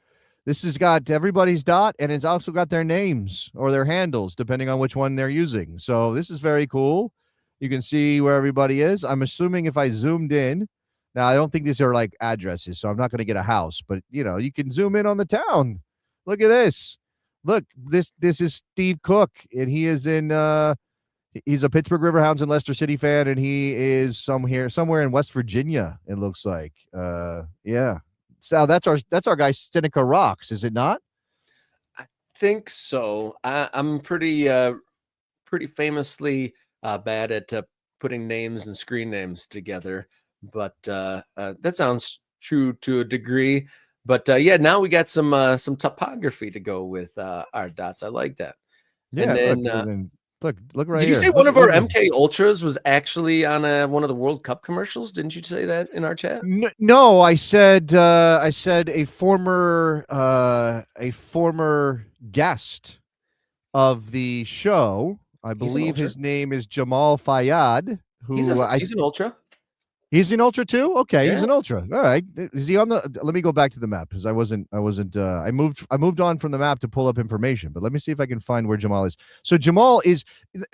Speaker 2: This has got everybody's dot, and it's also got their names or their handles, depending on which one they're using. So this is very cool. You can see where everybody is. I'm assuming if I zoomed in, now I don't think these are like addresses, so I'm not going to get a house, but you can zoom in on the town. Look at this. Look, this is Steve Cook, and he is in He's a Pittsburgh Riverhounds and Leicester City fan, and he is somewhere in West Virginia. It looks like, yeah. So that's our guy Seneca Rocks, is it not?
Speaker 1: I think so. I'm pretty famously bad at putting names and screen names together, but that sounds true to a degree. But yeah, now we got some topography to go with our dots. I like that.
Speaker 2: Yeah,
Speaker 1: And then
Speaker 2: look right
Speaker 1: did you
Speaker 2: here.
Speaker 1: say one of our
Speaker 2: Look
Speaker 1: MK Ultras was actually on one of the World Cup commercials? Didn't you say that in our chat?
Speaker 2: No, I said a former guest of the show. I
Speaker 1: He's an
Speaker 2: believe
Speaker 1: ultra.
Speaker 2: his name is Jamal Fayyad,
Speaker 1: He's
Speaker 2: who
Speaker 1: he's an ultra.
Speaker 2: he's an ultra too. Okay, he's
Speaker 1: Yeah.
Speaker 2: an ultra. All right, is he on the? Let me go back to the map because I wasn't. I moved on from the map to pull up information. But let me see if I can find where Jamal is. So Jamal is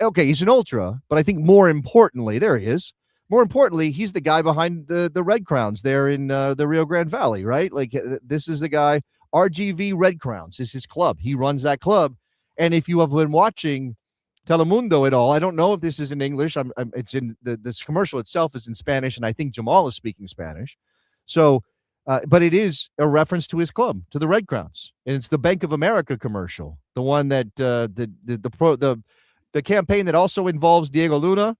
Speaker 2: okay. He's an ultra, but I think more importantly, there he is. More importantly, he's the guy behind the Red Crowns there in the Rio Grande Valley, right? Like this is the guy. RGV Red Crowns is his club. He runs that club. And if you have been watching Telemundo at all, I don't know if this is in English. It's in this commercial itself is in Spanish, and I think Jamal is speaking Spanish. So, but it is a reference to his club, to the Red Crowns, and it's the Bank of America commercial, the one that the campaign that also involves Diego Luna,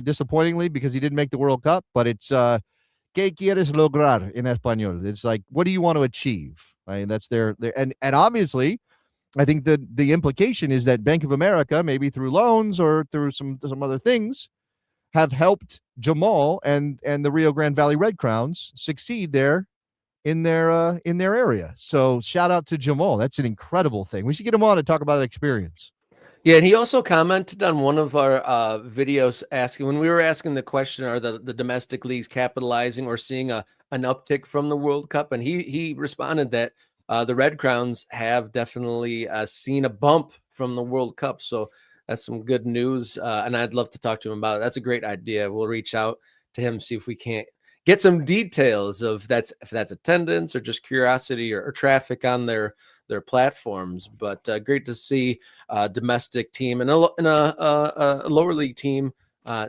Speaker 2: disappointingly because he didn't make the World Cup. But it's ¿Qué quieres lograr in español? It's like, what do you want to achieve? I mean, that's their and obviously, I think that the implication is that Bank of America, maybe through loans or through some other things, have helped Jamal and the Rio Grande Valley Red Crowns succeed there in their area. So shout out to Jamal. That's an incredible thing. We should get him on to talk about that experience.
Speaker 1: Yeah, and he also commented on one of our videos asking when we were asking the question, are the domestic leagues capitalizing or seeing an uptick from the World Cup? And he responded that the Red Crowns have definitely seen a bump from the World Cup. So that's some good news. And I'd love to talk to him about it. That's a great idea. We'll reach out to him, see if we can't get some details of if that's attendance or just curiosity or traffic on their platforms. But great to see a domestic team and a lower league team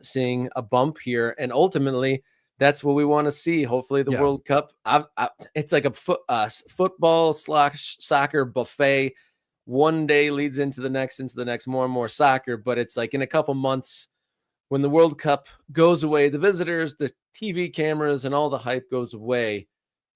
Speaker 1: seeing a bump here. And ultimately, that's what we want to see. Hopefully the World Cup, it's like a football / soccer buffet. One day leads into the next, more and more soccer. But it's like in a couple months, when the World Cup goes away, the visitors, the TV cameras, and all the hype goes away,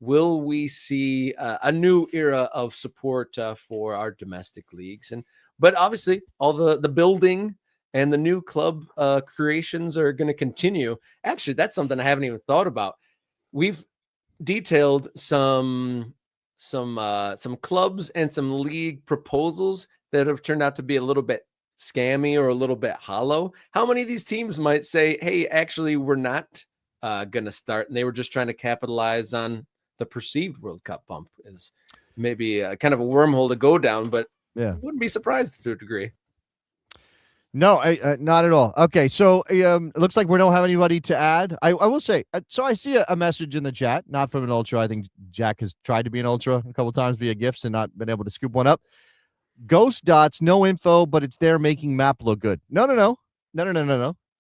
Speaker 1: will we see a new era of support for our domestic leagues? But obviously, all the building and the new club creations are going to continue. Actually, that's something I haven't even thought about. We've detailed some clubs and some league proposals that have turned out to be a little bit scammy or a little bit hollow. How many of these teams might say, hey, actually, we're not going to start, and they were just trying to capitalize on the perceived World Cup bump? Is maybe kind of a wormhole to go down, but
Speaker 2: yeah,
Speaker 1: wouldn't be surprised to a degree.
Speaker 2: No, not at all. Okay, so it looks like we don't have anybody to add. I will say, so I see a message in the chat, not from an ultra. I think Jack has tried to be an ultra a couple times via gifts and not been able to scoop one up. Ghost dots, no info, but it's there making map look good. No.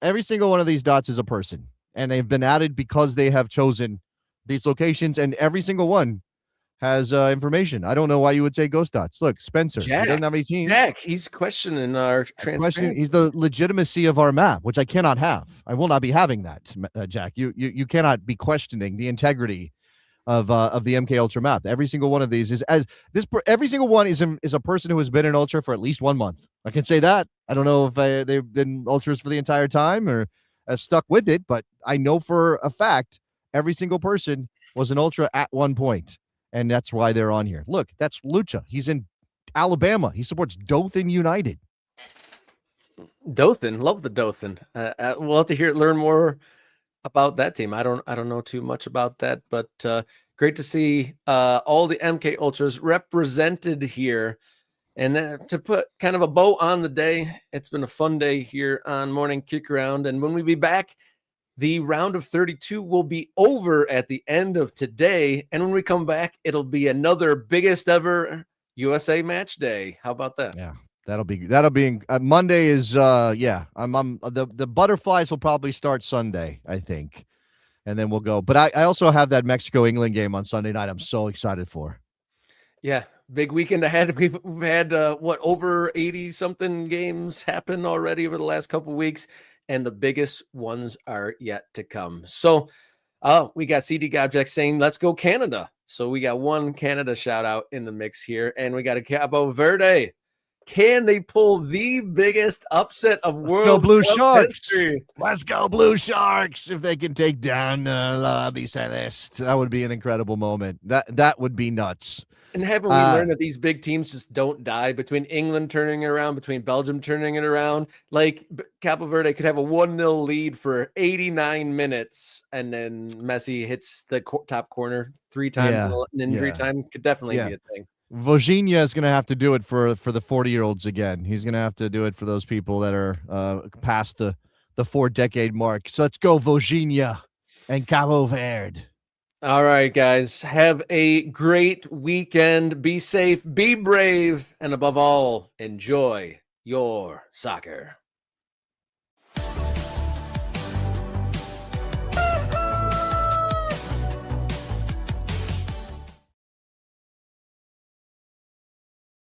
Speaker 2: Every single one of these dots is a person, and they've been added because they have chosen these locations, and every single one has information. I don't know why you would say ghost dots. Look, Spencer, he doesn't have any teams.
Speaker 1: Jack, he's questioning our transparency.
Speaker 2: He's the legitimacy of our map, which I cannot have. I will not be having that, Jack. You cannot be questioning the integrity of the MK Ultra map. Every single one of these is every single one is a person who has been an ultra for at least 1 month. I can say that. I don't know if they've been ultras for the entire time or have stuck with it, but I know for a fact every single person was an ultra at one point, and that's why they're on here. Look, that's Lucha. He's in Alabama. He supports Dothan United.
Speaker 1: Dothan, love the Dothan. We'll have to learn more about that team. I don't know too much about that, but great to see all the MK Ultras represented here. And then to put kind of a bow on the day, it's been a fun day here on Morning Kickaround. And when we be back, the round of 32 will be over at the end of today. And when we come back, it'll be another biggest ever USA match day. How about that?
Speaker 2: Yeah, That'll be Monday is yeah. I'm the butterflies will probably start Sunday, I think, and then we'll go. But I also have that Mexico England game on Sunday night. I'm so excited for.
Speaker 1: Yeah, big weekend ahead. We've had over 80 something games happen already over the last couple of weeks, and the biggest ones are yet to come. So we got CD Gobjack saying, let's go Canada. So we got one Canada shout out in the mix here, and we got a Cabo Verde. Can they pull the biggest upset of World
Speaker 2: Blue
Speaker 1: Cup
Speaker 2: Sharks.
Speaker 1: history?
Speaker 2: Let's go Blue Sharks. If they can take down La Celeste, that would be an incredible moment. That would be nuts.
Speaker 1: And haven't we learned that these big teams just don't die? Between England turning it around, between Belgium turning it around, like Cabo Verde could have a 1-0 lead for 89 minutes, and then Messi hits the top corner 3 times in injury time. Could definitely be a thing.
Speaker 2: Vojinha is going to have to do it for the 40-year-olds again. He's going to have to do it for those people that are past the 4-decade mark. So let's go Vojinha and Cabo Verde.
Speaker 1: All right, guys. Have a great weekend. Be safe, be brave, and above all, enjoy your soccer.